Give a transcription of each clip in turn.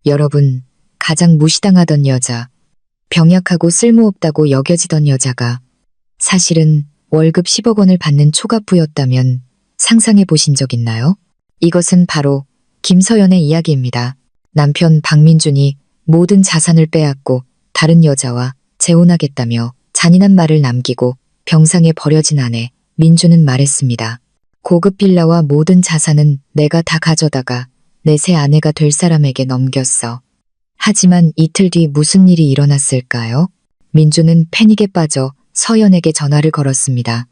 여러분, 가장 무시당하던 여자, 병약하고 쓸모없다고 여겨지던 여자가 사실은 월급 10억 원을 받는 초갑부였다면 상상해 보신 적 있나요? 이것은 바로 김서연의 이야기입니다. 남편 박민준이 모든 자산을 빼앗고 다른 여자와 재혼하겠다며 잔인한 말을 남기고 병상에 버려진 아내 민주는 말했습니다. 고급 빌라와 모든 자산은 내가 다 가져다가 내 새 아내가 될 사람에게 넘겼어. 하지만 이틀 뒤 무슨 일이 일어났을까요? 민주는 패닉에 빠져 서연에게 전화를 걸었습니다.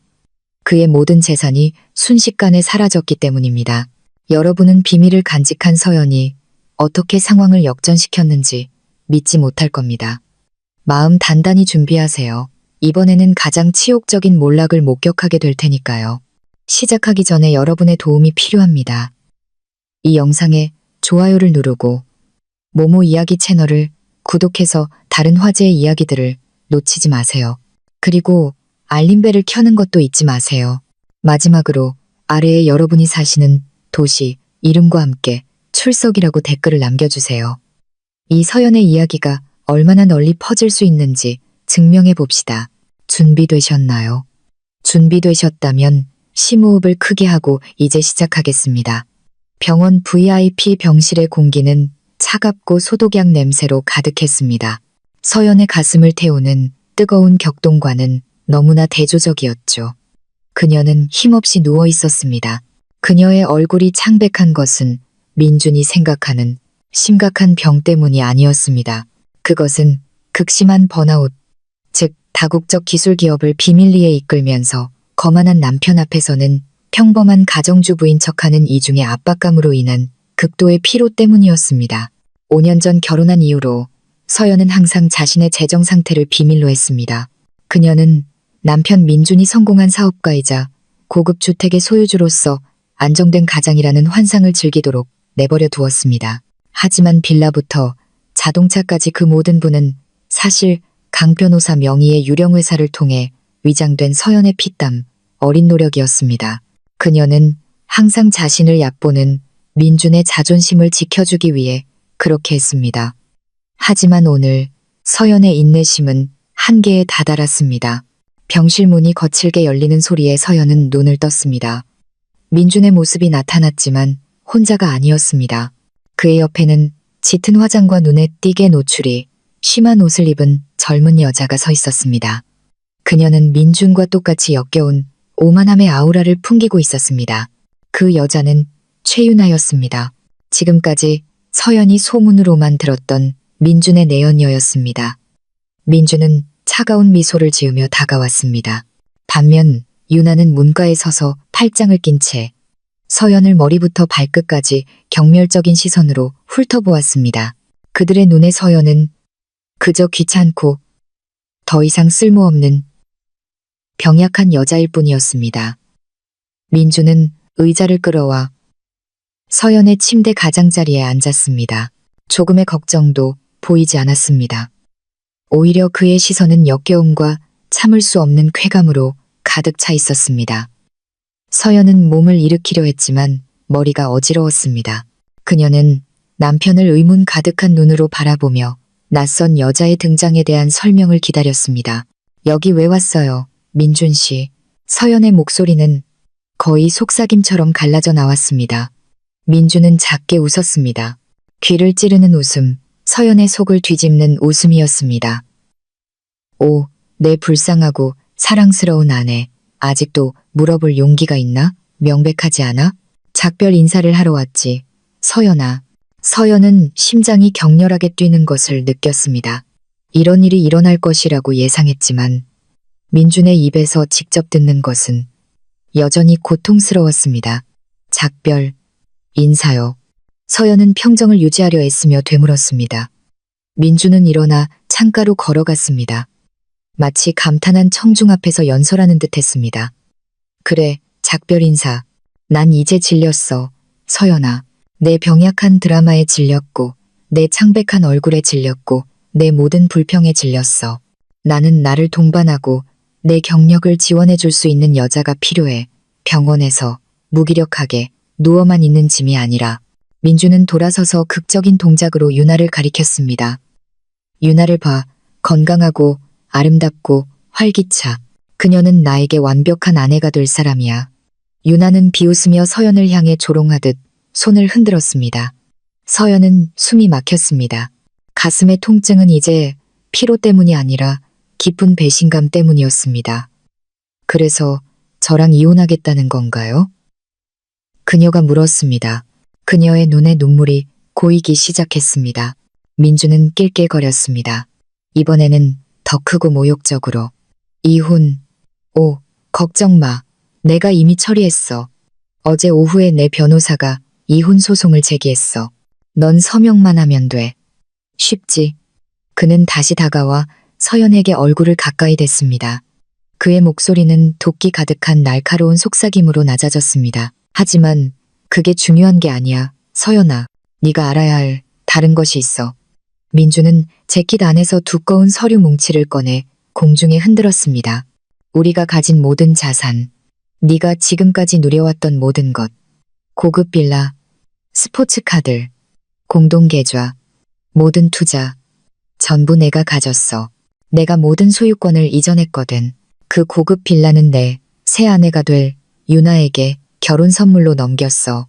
그의 모든 재산이 순식간에 사라졌기 때문입니다. 여러분은 비밀을 간직한 서연이 어떻게 상황을 역전시켰는지 믿지 못할 겁니다. 마음 단단히 준비하세요. 이번에는 가장 치욕적인 몰락을 목격하게 될 테니까요. 시작하기 전에 여러분의 도움이 필요합니다. 이 영상에 좋아요를 누르고 모모 이야기 채널을 구독해서 다른 화제의 이야기들을 놓치지 마세요. 그리고 알림벨을 켜는 것도 잊지 마세요. 마지막으로 아래에 여러분이 사시는 도시 이름과 함께 출석이라고 댓글을 남겨주세요. 이 서연의 이야기가 얼마나 널리 퍼질 수 있는지 증명해 봅시다. 준비되셨나요? 준비되셨다면 심호흡을 크게 하고 이제 시작하겠습니다. 병원 VIP 병실의 공기는 차갑고 소독약 냄새로 가득했습니다. 서연의 가슴을 태우는 뜨거운 격동과는 너무나 대조적이었죠. 그녀는 힘없이 누워 있었습니다. 그녀의 얼굴이 창백한 것은 민준이 생각하는 심각한 병 때문이 아니었습니다. 그것은 극심한 번아웃, 즉 다국적 기술 기업을 비밀리에 이끌면서 거만한 남편 앞에서는 평범한 가정주부인 척하는 이중의 압박감으로 인한 극도의 피로 때문이었습니다. 5년 전 결혼한 이후로 서연은 항상 자신의 재정 상태를 비밀로 했습니다. 그녀는 남편 민준이 성공한 사업가이자 고급 주택의 소유주로서 안정된 가장이라는 환상을 즐기도록 내버려 두었습니다. 하지만 빌라부터 자동차까지 그 모든 부는 사실 강 변호사 명의의 유령 회사를 통해 위장된 서연의 피땀, 어린 노력이었습니다. 그녀는 항상 자신을 얕보는 민준의 자존심을 지켜주기 위해 그렇게 했습니다. 하지만 오늘 서연의 인내심은 한계에 다다랐습니다. 병실 문이 거칠게 열리는 소리에 서연은 눈을 떴습니다. 민준의 모습이 나타났지만 혼자가 아니었습니다. 그의 옆에는 짙은 화장과 눈에 띄게 노출이 심한 옷을 입은 젊은 여자가 서 있었습니다. 그녀는 민준과 똑같이 역겨운 오만함의 아우라를 풍기고 있었습니다. 그 여자는 최윤아였습니다. 지금까지 서연이 소문으로만 들었던 민준의 내연녀였습니다. 민준은 차가운 미소를 지으며 다가왔습니다. 반면 윤아는 문가에 서서 팔짱을 낀 채 서연을 머리부터 발끝까지 경멸적인 시선으로 훑어보았습니다. 그들의 눈에 서연은 그저 귀찮고 더 이상 쓸모없는 병약한 여자일 뿐이었습니다. 민주는 의자를 끌어와 서연의 침대 가장자리에 앉았습니다. 조금의 걱정도 보이지 않았습니다. 오히려 그의 시선은 역겨움과 참을 수 없는 쾌감으로 가득 차 있었습니다. 서연은 몸을 일으키려 했지만 머리가 어지러웠습니다. 그녀는 남편을 의문 가득한 눈으로 바라보며 낯선 여자의 등장에 대한 설명을 기다렸습니다. 여기 왜 왔어요, 민준 씨? 서연의 목소리는 거의 속삭임처럼 갈라져 나왔습니다. 민준은 작게 웃었습니다. 귀를 찌르는 웃음, 서연의 속을 뒤집는 웃음이었습니다. 오, 내 불쌍하고 사랑스러운 아내, 아직도 물어볼 용기가 있나? 명백하지 않아? 작별 인사를 하러 왔지. 서연아. 서연은 심장이 격렬하게 뛰는 것을 느꼈습니다. 이런 일이 일어날 것이라고 예상했지만 민준의 입에서 직접 듣는 것은 여전히 고통스러웠습니다. 작별, 인사요. 서연은 평정을 유지하려 애쓰며 되물었습니다. 민준은 일어나 창가로 걸어갔습니다. 마치 감탄한 청중 앞에서 연설하는 듯 했습니다. 그래, 작별 인사. 난 이제 질렸어. 서연아. 내 병약한 드라마에 질렸고, 내 창백한 얼굴에 질렸고, 내 모든 불평에 질렸어. 나는 나를 동반하고 내 경력을 지원해 줄 수 있는 여자가 필요해. 병원에서 무기력하게 누워만 있는 짐이 아니라 민주는 돌아서서 극적인 동작으로 유나를 가리켰습니다. 유나를 봐. 건강하고 아름답고 활기차. 그녀는 나에게 완벽한 아내가 될 사람이야. 유나는 비웃으며 서연을 향해 조롱하듯 손을 흔들었습니다. 서연은 숨이 막혔습니다. 가슴의 통증은 이제 피로 때문이 아니라 깊은 배신감 때문이었습니다. 그래서 저랑 이혼하겠다는 건가요? 그녀가 물었습니다. 그녀의 눈에 눈물이 고이기 시작했습니다. 민주는 낄낄거렸습니다. 이번에는 더 크고 모욕적으로. 이혼. 오, 걱정 마. 내가 이미 처리했어. 어제 오후에 내 변호사가 이혼 소송을 제기했어. 넌 서명만 하면 돼. 쉽지. 그는 다시 다가와 서연에게 얼굴을 가까이 댔습니다. 그의 목소리는 도끼 가득한 날카로운 속삭임으로 낮아졌습니다. 하지만 그게 중요한 게 아니야. 서연아, 네가 알아야 할 다른 것이 있어. 민주는 재킷 안에서 두꺼운 서류 뭉치를 꺼내 공중에 흔들었습니다. 우리가 가진 모든 자산, 네가 지금까지 누려왔던 모든 것, 고급 빌라, 스포츠카들, 공동계좌, 모든 투자, 전부 내가 가졌어. 내가 모든 소유권을 이전했거든. 그 고급 빌라는 내 새 아내가 될 유나에게 결혼 선물로 넘겼어.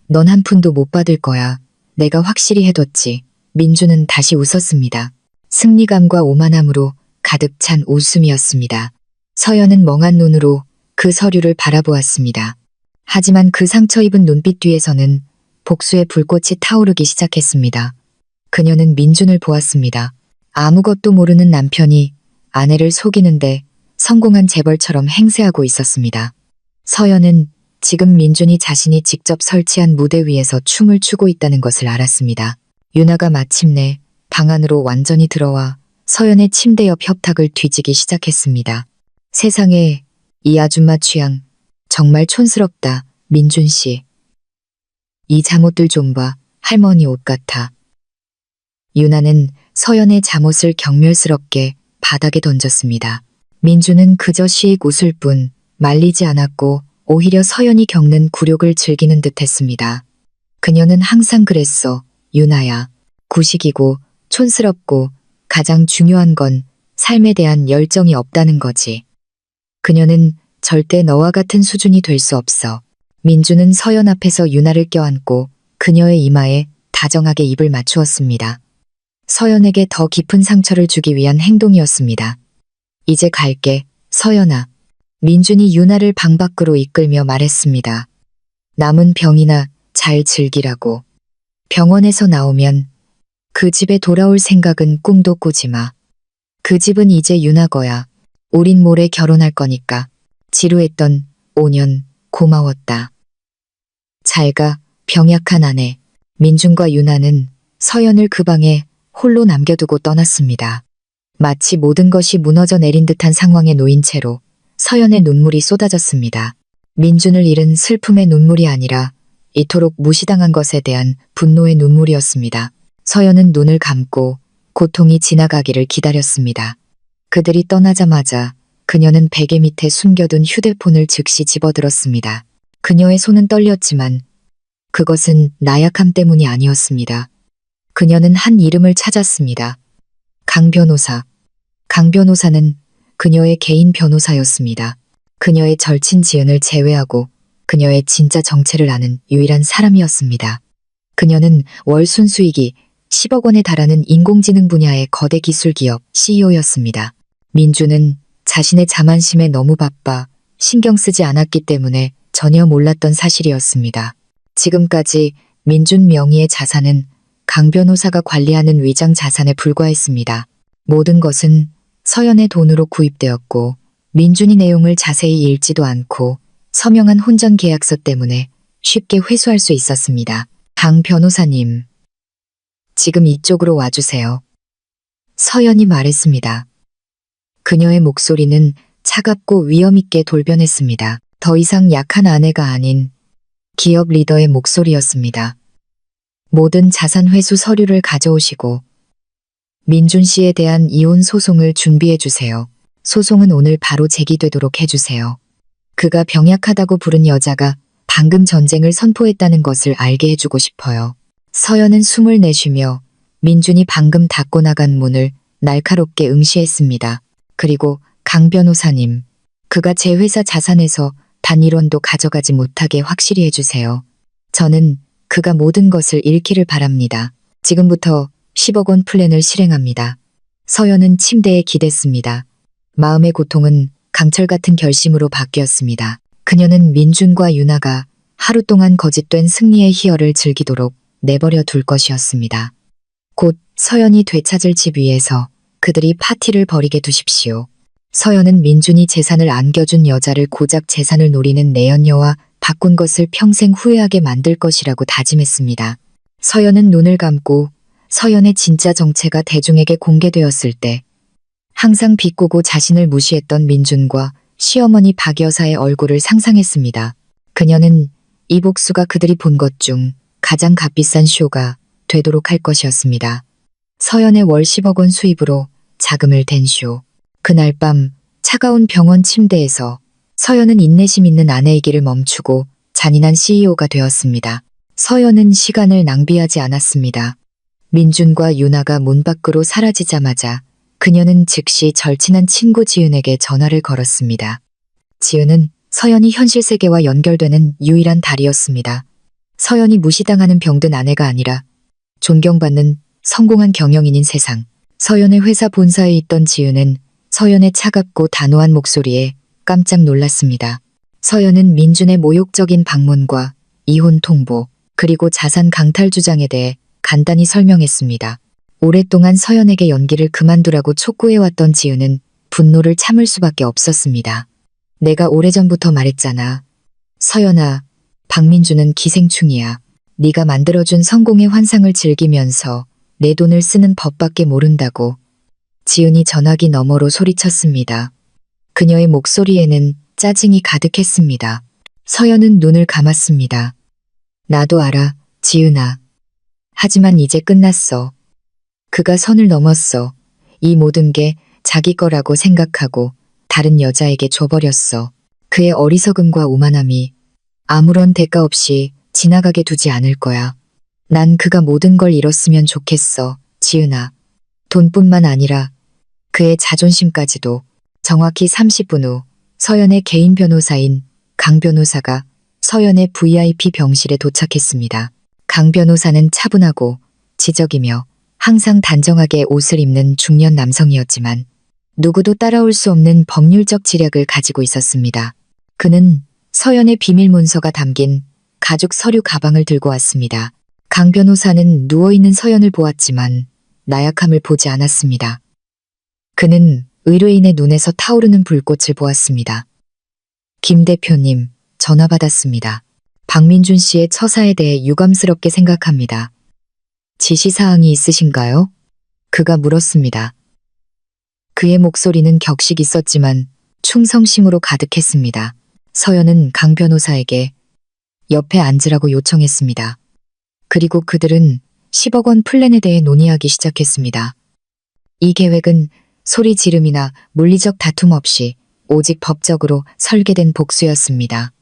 넌 한 푼도 못 받을 거야. 내가 확실히 해뒀지. 민주는 다시 웃었습니다. 승리감과 오만함으로 가득 찬 웃음이었습니다. 서연은 멍한 눈으로 그 서류를 바라보았습니다. 하지만 그 상처 입은 눈빛 뒤에서는 복수의 불꽃이 타오르기 시작했습니다. 그녀는 민준을 보았습니다. 아무것도 모르는 남편이 아내를 속이는데 성공한 재벌처럼 행세하고 있었습니다. 서연은 지금 민준이 자신이 직접 설치한 무대 위에서 춤을 추고 있다는 것을 알았습니다. 유나가 마침내 방 안으로 완전히 들어와 서연의 침대 옆 협탁을 뒤지기 시작했습니다. 세상에, 이 아줌마 취향 정말 촌스럽다. 민준 씨. 이 잠옷들 좀 봐. 할머니 옷 같아. 유나는 서연의 잠옷을 경멸스럽게 바닥에 던졌습니다. 민주는 그저 씩 웃을 뿐 말리지 않았고 오히려 서연이 겪는 굴욕을 즐기는 듯했습니다. 그녀는 항상 그랬어. 유나야. 구식이고 촌스럽고 가장 중요한 건 삶에 대한 열정이 없다는 거지. 그녀는 절대 너와 같은 수준이 될 수 없어. 민주는 서연 앞에서 유나를 껴안고 그녀의 이마에 다정하게 입을 맞추었습니다. 서연에게 더 깊은 상처를 주기 위한 행동이었습니다. 이제 갈게, 서연아. 민준이 유나를 방 밖으로 이끌며 말했습니다. 남은 병이나 잘 즐기라고. 병원에서 나오면 그 집에 돌아올 생각은 꿈도 꾸지 마. 그 집은 이제 유나 거야. 우린 모레 결혼할 거니까. 지루했던 5년 고마웠다. 잘 가, 병약한 아내. 민준과 유나는 서연을 그 방에 홀로 남겨두고 떠났습니다. 마치 모든 것이 무너져 내린 듯한 상황에 놓인 채로 서연의 눈물이 쏟아졌습니다. 민준을 잃은 슬픔의 눈물이 아니라 이토록 무시당한 것에 대한 분노의 눈물이었습니다. 서연은 눈을 감고 고통이 지나가기를 기다렸습니다. 그들이 떠나자마자 그녀는 베개 밑에 숨겨둔 휴대폰을 즉시 집어들었습니다. 그녀의 손은 떨렸지만 그것은 나약함 때문이 아니었습니다. 그녀는 한 이름을 찾았습니다. 강 변호사. 강 변호사는 그녀의 개인 변호사였습니다. 그녀의 절친 지은을 제외하고 그녀의 진짜 정체를 아는 유일한 사람이었습니다. 그녀는 월 순수익이 10억 원에 달하는 인공지능 분야의 거대 기술 기업 CEO였습니다. 민주는 자신의 자만심에 너무 바빠 신경 쓰지 않았기 때문에 전혀 몰랐던 사실이었습니다. 지금까지 민준 명의의 자산은 강 변호사가 관리하는 위장 자산에 불과했습니다. 모든 것은 서연의 돈으로 구입되었고 민준이 내용을 자세히 읽지도 않고 서명한 혼전 계약서 때문에 쉽게 회수할 수 있었습니다. 강 변호사님, 지금 이쪽으로 와주세요. 서연이 말했습니다. 그녀의 목소리는 차갑고 위험있게 돌변했습니다. 더 이상 약한 아내가 아닌 기업 리더의 목소리였습니다. 모든 자산 회수 서류를 가져오시고 민준 씨에 대한 이혼 소송을 준비해 주세요. 소송은 오늘 바로 제기되도록 해주세요. 그가 병약하다고 부른 여자가 방금 전쟁을 선포했다는 것을 알게 해주고 싶어요. 서연은 숨을 내쉬며 민준이 방금 닫고 나간 문을 날카롭게 응시했습니다. 그리고 강 변호사님, 그가 제 회사 자산에서 단 1원도 가져가지 못하게 확실히 해주세요. 저는 그가 모든 것을 잃기를 바랍니다. 지금부터 10억 원 플랜을 실행합니다. 서연은 침대에 기댔습니다. 마음의 고통은 강철 같은 결심으로 바뀌었습니다. 그녀는 민준과 유나가 하루 동안 거짓된 승리의 희열을 즐기도록 내버려 둘 것이었습니다. 곧 서연이 되찾을 집 위에서 그들이 파티를 벌이게 두십시오. 서연은 민준이 재산을 안겨준 여자를 고작 재산을 노리는 내연녀와 바꾼 것을 평생 후회하게 만들 것이라고 다짐했습니다. 서연은 눈을 감고 서연의 진짜 정체가 대중에게 공개되었을 때 항상 비꼬고 자신을 무시했던 민준과 시어머니 박 여사의 얼굴을 상상했습니다. 그녀는 이 복수가 그들이 본 것 중 가장 값비싼 쇼가 되도록 할 것이었습니다. 서연의 월 10억 원 수입으로 자금을 댄 쇼. 그날 밤 차가운 병원 침대에서 서연은 인내심 있는 아내의 길을 멈추고 잔인한 CEO가 되었습니다. 서연은 시간을 낭비하지 않았습니다. 민준과 유나가 문 밖으로 사라지자마자 그녀는 즉시 절친한 친구 지은에게 전화를 걸었습니다. 지은은 서연이 현실 세계와 연결되는 유일한 달이었습니다. 서연이 무시당하는 병든 아내가 아니라 존경받는 성공한 경영인인 세상. 서연의 회사 본사에 있던 지은은 서연의 차갑고 단호한 목소리에 깜짝 놀랐습니다. 서연은 민준의 모욕적인 방문과 이혼 통보, 그리고 자산 강탈 주장에 대해 간단히 설명했습니다. 오랫동안 서연에게 연기를 그만두라고 촉구해왔던 지은은 분노를 참을 수밖에 없었습니다. 내가 오래전부터 말했잖아. 서연아, 박민준은 기생충이야. 네가 만들어준 성공의 환상을 즐기면서 내 돈을 쓰는 법밖에 모른다고. 지은이 전화기 너머로 소리쳤습니다. 그녀의 목소리에는 짜증이 가득했습니다. 서연은 눈을 감았습니다. 나도 알아, 지은아. 하지만 이제 끝났어. 그가 선을 넘었어. 이 모든 게 자기 거라고 생각하고 다른 여자에게 줘버렸어. 그의 어리석음과 오만함이 아무런 대가 없이 지나가게 두지 않을 거야. 난 그가 모든 걸 잃었으면 좋겠어, 지은아. 돈뿐만 아니라 그의 자존심까지도. 정확히 30분 후 서연의 개인 변호사인 강 변호사가 서연의 VIP 병실에 도착했습니다. 강 변호사는 차분하고 지적이며 항상 단정하게 옷을 입는 중년 남성이었지만 누구도 따라올 수 없는 법률적 지략을 가지고 있었습니다. 그는 서연의 비밀 문서가 담긴 가죽 서류 가방을 들고 왔습니다. 강 변호사는 누워있는 서연을 보았지만 나약함을 보지 않았습니다. 그는 의뢰인의 눈에서 타오르는 불꽃을 보았습니다. 김 대표님, 전화 받았습니다. 박민준 씨의 처사에 대해 유감스럽게 생각합니다. 지시사항이 있으신가요? 그가 물었습니다. 그의 목소리는 격식 있었지만 충성심으로 가득했습니다. 서연은 강 변호사에게 옆에 앉으라고 요청했습니다. 그리고 그들은 10억 원 플랜에 대해 논의하기 시작했습니다. 이 계획은 소리 지름이나 물리적 다툼 없이 오직 법적으로 설계된 복수였습니다.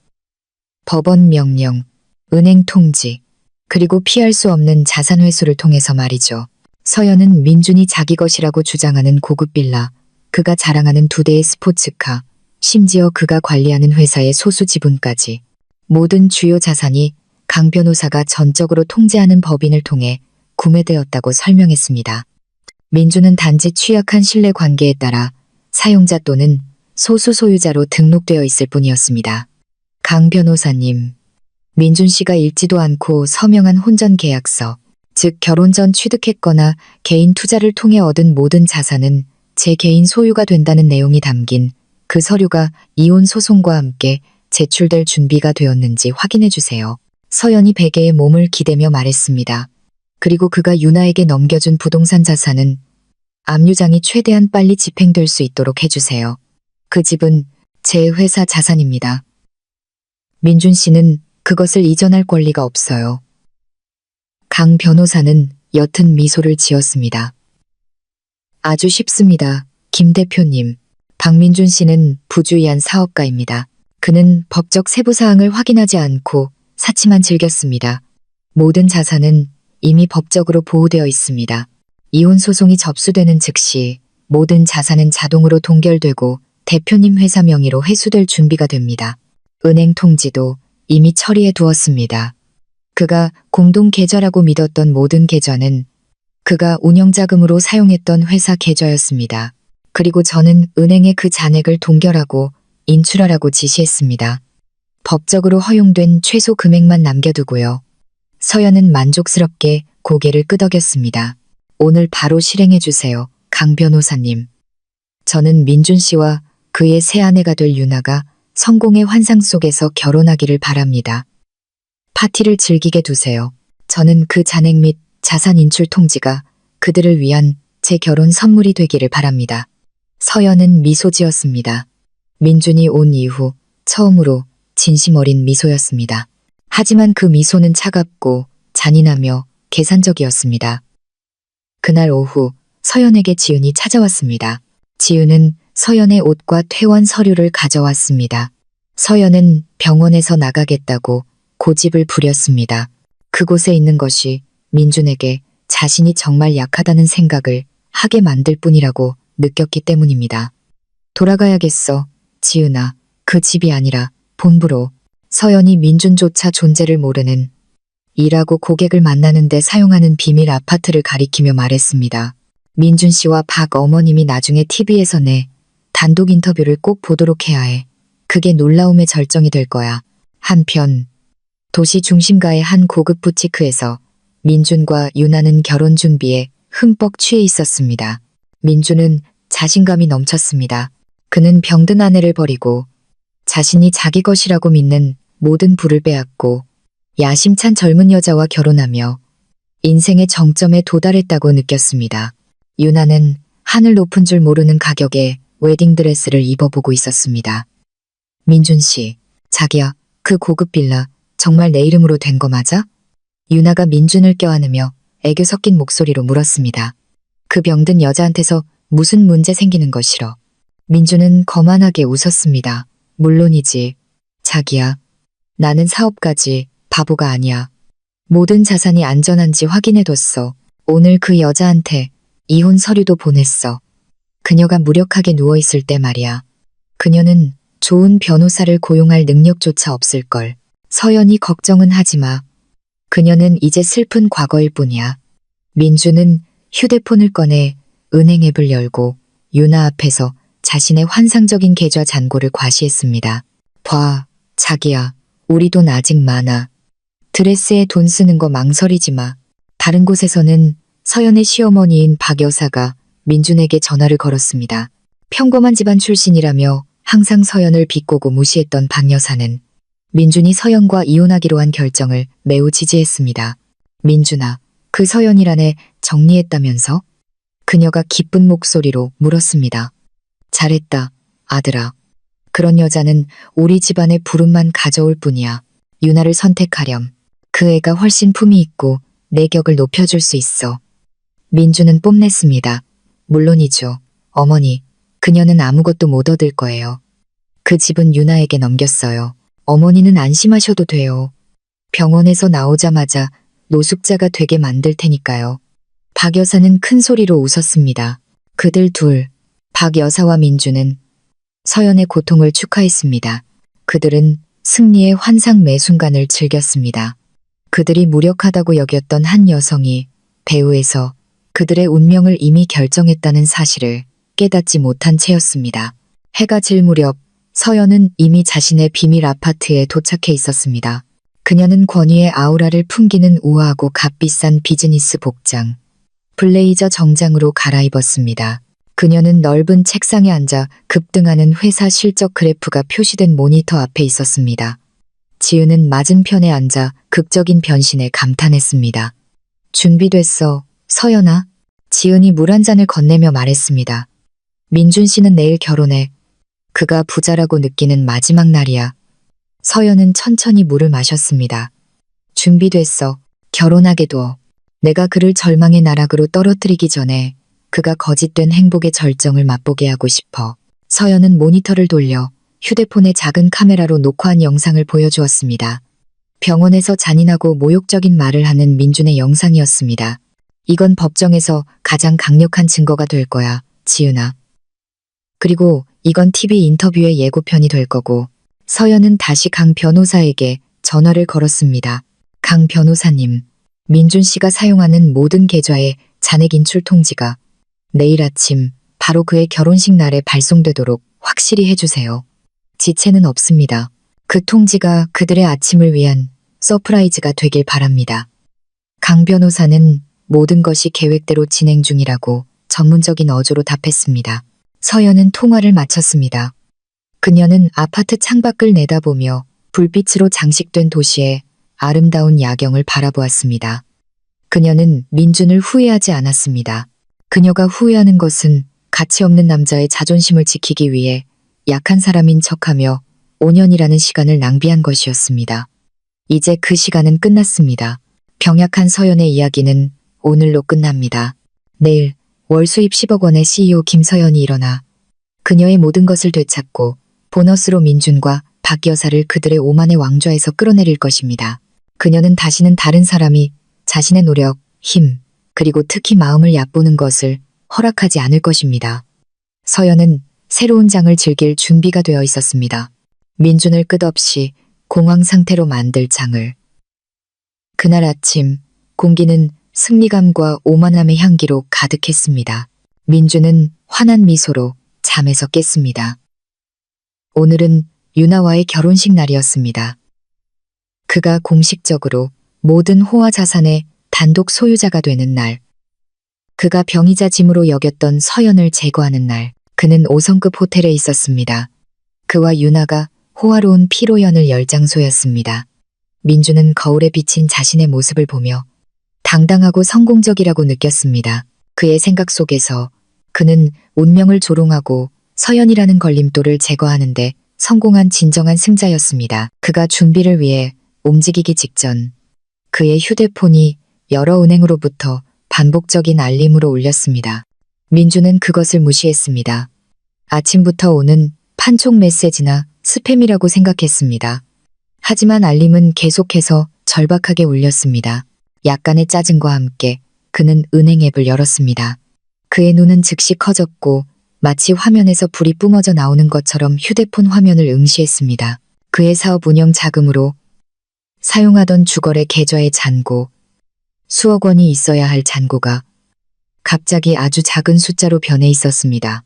법원 명령, 은행 통지, 그리고 피할 수 없는 자산 회수를 통해서 말이죠. 서연은 민준이 자기 것이라고 주장하는 고급 빌라, 그가 자랑하는 2대의 스포츠카, 심지어 그가 관리하는 회사의 소수 지분까지 모든 주요 자산이 강 변호사가 전적으로 통제하는 법인을 통해 구매되었다고 설명했습니다. 민준은 단지 취약한 신뢰 관계에 따라 사용자 또는 소수 소유자로 등록되어 있을 뿐이었습니다. 강 변호사님, 민준 씨가 읽지도 않고 서명한 혼전 계약서, 즉 결혼 전 취득했거나 개인 투자를 통해 얻은 모든 자산은 제 개인 소유가 된다는 내용이 담긴 그 서류가 이혼 소송과 함께 제출될 준비가 되었는지 확인해 주세요. 서연이 베개에 몸을 기대며 말했습니다. 그리고 그가 유나에게 넘겨준 부동산 자산은 압류장이 최대한 빨리 집행될 수 있도록 해주세요. 그 집은 제 회사 자산입니다. 민준 씨는 그것을 이전할 권리가 없어요. 강 변호사는 옅은 미소를 지었습니다. 아주 쉽습니다. 김 대표님. 박민준 씨는 부주의한 사업가입니다. 그는 법적 세부사항을 확인하지 않고 사치만 즐겼습니다. 모든 자산은 이미 법적으로 보호되어 있습니다. 이혼 소송이 접수되는 즉시 모든 자산은 자동으로 동결되고 대표님 회사 명의로 회수될 준비가 됩니다. 은행 통지도 이미 처리해 두었습니다. 그가 공동 계좌라고 믿었던 모든 계좌는 그가 운영자금으로 사용했던 회사 계좌였습니다. 그리고 저는 은행에 그 잔액을 동결하고 인출하라고 지시했습니다. 법적으로 허용된 최소 금액만 남겨두고요. 서연은 만족스럽게 고개를 끄덕였습니다. 오늘 바로 실행해 주세요, 강 변호사님. 저는 민준 씨와 그의 새 아내가 될 유나가 성공의 환상 속에서 결혼하기를 바랍니다. 파티를 즐기게 두세요. 저는 그 잔액 및 자산 인출 통지가 그들을 위한 제 결혼 선물이 되기를 바랍니다. 서연은 미소 지었습니다. 민준이 온 이후 처음으로 진심 어린 미소였습니다. 하지만 그 미소는 차갑고 잔인하며 계산적이었습니다. 그날 오후 서연에게 지은이 찾아왔습니다. 지은은 서연의 옷과 퇴원 서류를 가져왔습니다. 서연은 병원에서 나가겠다고 고집을 부렸습니다. 그곳에 있는 것이 민준에게 자신이 정말 약하다는 생각을 하게 만들 뿐이라고 느꼈기 때문입니다. 돌아가야겠어, 지은아. 그 집이 아니라 본부로. 서연이 민준조차 존재를 모르는 일하고 고객을 만나는데 사용하는 비밀 아파트를 가리키며 말했습니다. 민준 씨와 박 어머님이 나중에 TV에서 내 단독 인터뷰를 꼭 보도록 해야 해. 그게 놀라움의 절정이 될 거야. 한편 도시 중심가의 한 고급 부티크에서 민준과 유나는 결혼 준비에 흠뻑 취해 있었습니다. 민준은 자신감이 넘쳤습니다. 그는 병든 아내를 버리고 자신이 자기 것이라고 믿는 모든 부를 빼앗고 야심찬 젊은 여자와 결혼하며 인생의 정점에 도달했다고 느꼈습니다. 유나는 하늘 높은 줄 모르는 가격의 웨딩드레스를 입어보고 있었습니다. 민준 씨, 자기야, 그 고급 빌라 정말 내 이름으로 된 거 맞아? 유나가 민준을 껴안으며 애교 섞인 목소리로 물었습니다. 그 병든 여자한테서 무슨 문제 생기는 거 싫어. 민준은 거만하게 웃었습니다. 물론이지. 자기야, 나는 사업가지 바보가 아니야. 모든 자산이 안전한지 확인해뒀어. 오늘 그 여자한테 이혼 서류도 보냈어. 그녀가 무력하게 누워있을 때 말이야. 그녀는 좋은 변호사를 고용할 능력조차 없을걸. 서연이 걱정은 하지 마. 그녀는 이제 슬픈 과거일 뿐이야. 민주는 휴대폰을 꺼내 은행 앱을 열고 유나 앞에서 자신의 환상적인 계좌 잔고를 과시했습니다. 봐, 자기야. 우리 돈 아직 많아. 드레스에 돈 쓰는 거 망설이지 마. 다른 곳에서는 서연의 시어머니인 박 여사가 민준에게 전화를 걸었습니다. 평범한 집안 출신이라며 항상 서연을 비꼬고 무시했던 박 여사는 민준이 서연과 이혼하기로 한 결정을 매우 지지했습니다. 민준아, 그 서연이란 애 정리했다면서? 그녀가 기쁜 목소리로 물었습니다. 잘했다, 아들아. 그런 여자는 우리 집안의 부름만 가져올 뿐이야. 유나를 선택하렴. 그 애가 훨씬 품이 있고 내 격을 높여줄 수 있어. 민주는 뽐냈습니다. 물론이죠. 어머니, 그녀는 아무것도 못 얻을 거예요. 그 집은 유나에게 넘겼어요. 어머니는 안심하셔도 돼요. 병원에서 나오자마자 노숙자가 되게 만들 테니까요. 박 여사는 큰 소리로 웃었습니다. 그들 둘, 박 여사와 민주는 서연의 고통을 축하했습니다. 그들은 승리의 환상 매 순간을 즐겼습니다. 그들이 무력하다고 여겼던 한 여성이 배후에서 그들의 운명을 이미 결정했다는 사실을 깨닫지 못한 채였습니다. 해가 질 무렵 서연은 이미 자신의 비밀 아파트에 도착해 있었습니다. 그녀는 권위의 아우라를 풍기는 우아하고 값비싼 비즈니스 복장, 블레이저 정장으로 갈아입었습니다. 그녀는 넓은 책상에 앉아 급등하는 회사 실적 그래프가 표시된 모니터 앞에 있었습니다. 지은은 맞은편에 앉아 극적인 변신에 감탄했습니다. 준비됐어, 서연아. 지은이 물 한 잔을 건네며 말했습니다. 민준 씨는 내일 결혼해. 그가 부자라고 느끼는 마지막 날이야. 서연은 천천히 물을 마셨습니다. 준비됐어. 결혼하게 둬. 내가 그를 절망의 나락으로 떨어뜨리기 전에 그가 거짓된 행복의 절정을 맛보게 하고 싶어. 서연은 모니터를 돌려 휴대폰의 작은 카메라로 녹화한 영상을 보여주었습니다. 병원에서 잔인하고 모욕적인 말을 하는 민준의 영상이었습니다. 이건 법정에서 가장 강력한 증거가 될 거야, 지은아. 그리고 이건 TV 인터뷰의 예고편이 될 거고. 서연은 다시 강 변호사에게 전화를 걸었습니다. 강 변호사님, 민준 씨가 사용하는 모든 계좌의 잔액 인출 통지가 내일 아침 바로 그의 결혼식 날에 발송되도록 확실히 해주세요. 지체는 없습니다. 그 통지가 그들의 아침을 위한 서프라이즈가 되길 바랍니다. 강 변호사는 모든 것이 계획대로 진행 중이라고 전문적인 어조로 답했습니다. 서연은 통화를 마쳤습니다. 그녀는 아파트 창밖을 내다보며 불빛으로 장식된 도시의 아름다운 야경을 바라보았습니다. 그녀는 민준을 후회하지 않았습니다. 그녀가 후회하는 것은 가치 없는 남자의 자존심을 지키기 위해 약한 사람인 척하며 5년이라는 시간을 낭비한 것이었습니다. 이제 그 시간은 끝났습니다. 병약한 서연의 이야기는 오늘로 끝납니다. 내일 월 수입 10억 원의 CEO 김서연이 일어나 그녀의 모든 것을 되찾고 보너스로 민준과 박 여사를 그들의 오만의 왕좌에서 끌어내릴 것입니다. 그녀는 다시는 다른 사람이 자신의 노력, 힘, 그리고 특히 마음을 얕보는 것을 허락하지 않을 것입니다. 서연은 새로운 장을 즐길 준비가 되어 있었습니다. 민준을 끝없이 공황 상태로 만들 장을. 그날 아침 공기는 승리감과 오만함의 향기로 가득했습니다. 민준은 환한 미소로 잠에서 깼습니다. 오늘은 유나와의 결혼식 날이었습니다. 그가 공식적으로 모든 호화 자산의 단독 소유자가 되는 날. 그가 병이자 짐으로 여겼던 서연을 제거하는 날. 그는 5성급 호텔에 있었습니다. 그와 유나가 호화로운 피로연을 열 장소였습니다. 민준은 거울에 비친 자신의 모습을 보며 당당하고 성공적이라고 느꼈습니다. 그의 생각 속에서 그는 운명을 조롱하고 서연이라는 걸림돌을 제거하는데 성공한 진정한 승자였습니다. 그가 준비를 위해 움직이기 직전 그의 휴대폰이 여러 은행으로부터 반복적인 알림으로 울렸습니다. 민준은 그것을 무시했습니다. 아침부터 오는 판촉 메시지나 스팸이라고 생각했습니다. 하지만 알림은 계속해서 절박하게 울렸습니다. 약간의 짜증과 함께 그는 은행 앱을 열었습니다. 그의 눈은 즉시 커졌고 마치 화면에서 불이 뿜어져 나오는 것처럼 휴대폰 화면을 응시했습니다. 그의 사업 운영 자금으로 사용하던 주거래 계좌의 잔고, 수억 원이 있어야 할 잔고가 갑자기 아주 작은 숫자로 변해 있었습니다.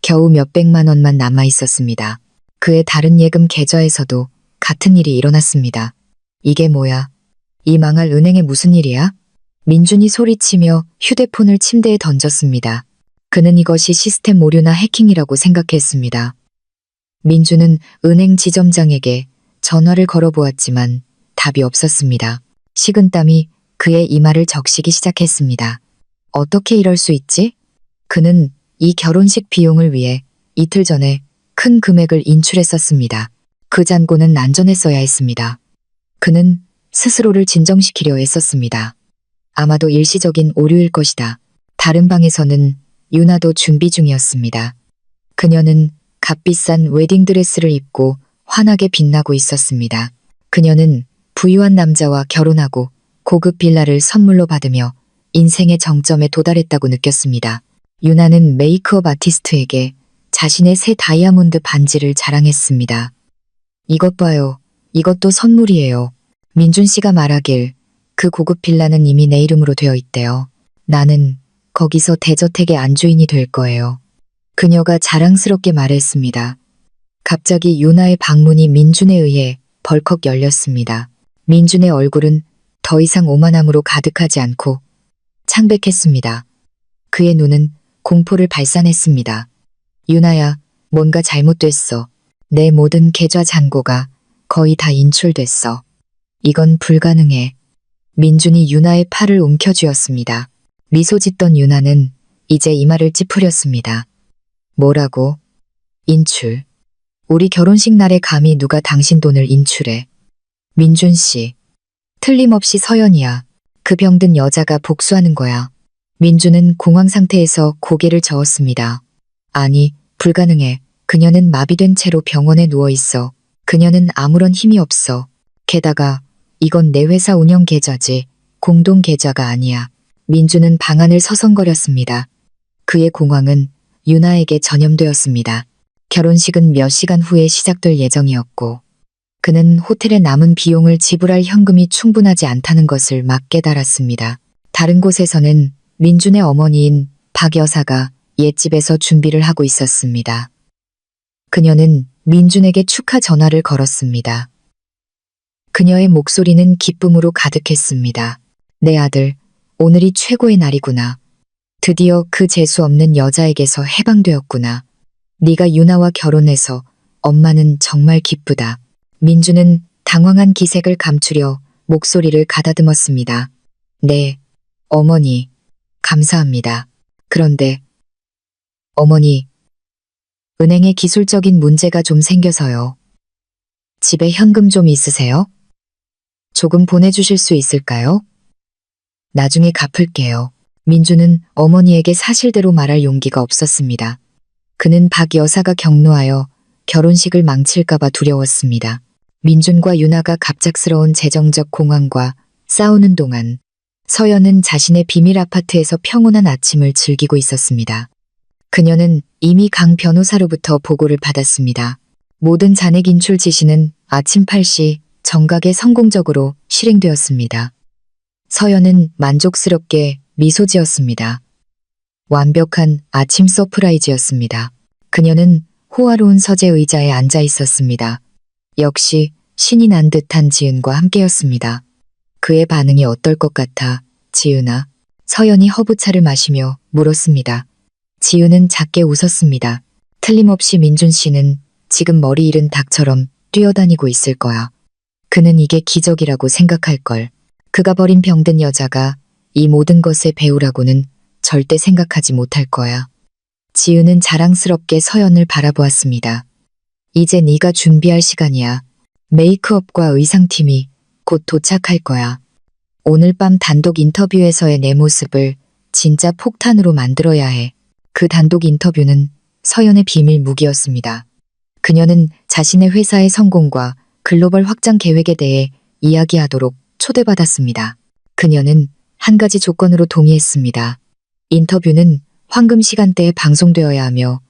겨우 몇백만 원만 남아 있었습니다. 그의 다른 예금 계좌에서도 같은 일이 일어났습니다. 이게 뭐야? 이 망할 은행에 무슨 일이야? 민준이 소리치며 휴대폰을 침대에 던졌습니다. 그는 이것이 시스템 오류나 해킹이라고 생각했습니다. 민준은 은행 지점장에게 전화를 걸어보았지만 답이 없었습니다. 식은땀이 그의 이마를 적시기 시작했습니다. 어떻게 이럴 수 있지? 그는 이 결혼식 비용을 위해 이틀 전에 큰 금액을 인출했었습니다. 그 잔고는 안전했어야 했습니다. 그는 스스로를 진정시키려 애썼습니다. 아마도 일시적인 오류일 것이다. 다른 방에서는 유나도 준비 중이었습니다. 그녀는 값비싼 웨딩드레스를 입고 환하게 빛나고 있었습니다. 그녀는 부유한 남자와 결혼하고 고급 빌라를 선물로 받으며 인생의 정점에 도달했다고 느꼈습니다. 유나는 메이크업 아티스트에게 자신의 새 다이아몬드 반지를 자랑했습니다. 이것 봐요. 이것도 선물이에요. 민준 씨가 말하길 그 고급 빌라는 이미 내 이름으로 되어 있대요. 나는 거기서 대저택의 안주인이 될 거예요. 그녀가 자랑스럽게 말했습니다. 갑자기 유나의 방문이 민준에 의해 벌컥 열렸습니다. 민준의 얼굴은 더 이상 오만함으로 가득하지 않고 창백했습니다. 그의 눈은 공포를 발산했습니다. 유나야, 뭔가 잘못됐어. 내 모든 계좌 잔고가 거의 다 인출됐어. 이건 불가능해. 민준이 유나의 팔을 움켜쥐었습니다. 미소 짓던 유나는 이제 이마를 찌푸렸습니다. 뭐라고? 인출. 우리 결혼식 날에 감히 누가 당신 돈을 인출해. 민준 씨. 틀림없이 서연이야. 그 병든 여자가 복수하는 거야. 민준은 공황 상태에서 고개를 저었습니다. 아니, 불가능해. 그녀는 마비된 채로 병원에 누워 있어. 그녀는 아무런 힘이 없어. 게다가 이건 내 회사 운영 계좌지. 공동 계좌가 아니야. 민주는 방안을 서성거렸습니다. 그의 공황은 유나에게 전염되었습니다. 결혼식은 몇 시간 후에 시작될 예정이었고 그는 호텔에 남은 비용을 지불할 현금이 충분하지 않다는 것을 막 깨달았습니다. 다른 곳에서는 민준의 어머니인 박 여사가 옛집에서 준비를 하고 있었습니다. 그녀는 민준에게 축하 전화를 걸었습니다. 그녀의 목소리는 기쁨으로 가득했습니다. 내 아들, 오늘이 최고의 날이구나. 드디어 그 재수 없는 여자에게서 해방되었구나. 네가 유나와 결혼해서 엄마는 정말 기쁘다. 민주는 당황한 기색을 감추려 목소리를 가다듬었습니다. 네, 어머니, 감사합니다. 그런데 어머니, 은행에 기술적인 문제가 좀 생겨서요. 집에 현금 좀 있으세요? 조금 보내주실 수 있을까요? 나중에 갚을게요. 민주는 어머니에게 사실대로 말할 용기가 없었습니다. 그는 박 여사가 경로하여 결혼식을 망칠까봐 두려웠습니다. 민준과 유나가 갑작스러운 재정적 공황과 싸우는 동안 서연은 자신의 비밀 아파트에서 평온한 아침을 즐기고 있었습니다. 그녀는 이미 강 변호사로부터 보고를 받았습니다. 모든 잔액 인출 지시는 아침 8시 정각에 성공적으로 실행되었습니다. 서연은 만족스럽게 미소 지었습니다. 완벽한 아침 서프라이즈였습니다. 그녀는 호화로운 서재 의자에 앉아 있었습니다. 역시 신이 난 듯한 지은과 함께였습니다. 그의 반응이 어떨 것 같아, 지은아? 서연이 허브차를 마시며 물었습니다. 지은은 작게 웃었습니다. 틀림없이 민준 씨는 지금 머리 잃은 닭처럼 뛰어다니고 있을 거야. 그는 이게 기적이라고 생각할걸. 그가 버린 병든 여자가 이 모든 것의 배우라고는 절대 생각하지 못할 거야. 지은은 자랑스럽게 서연을 바라보았습니다. 이제 네가 준비할 시간이야. 메이크업과 의상팀이 곧 도착할 거야. 오늘 밤 단독 인터뷰에서의 내 모습을 진짜 폭탄으로 만들어야 해. 그 단독 인터뷰는 서연의 비밀 무기였습니다. 그녀는 자신의 회사의 성공과 글로벌 확장 계획에 대해 이야기하도록 초대받았습니다. 그녀는 한 가지 조건으로 동의했습니다. 인터뷰는 황금 시간대에 방송되어야 하며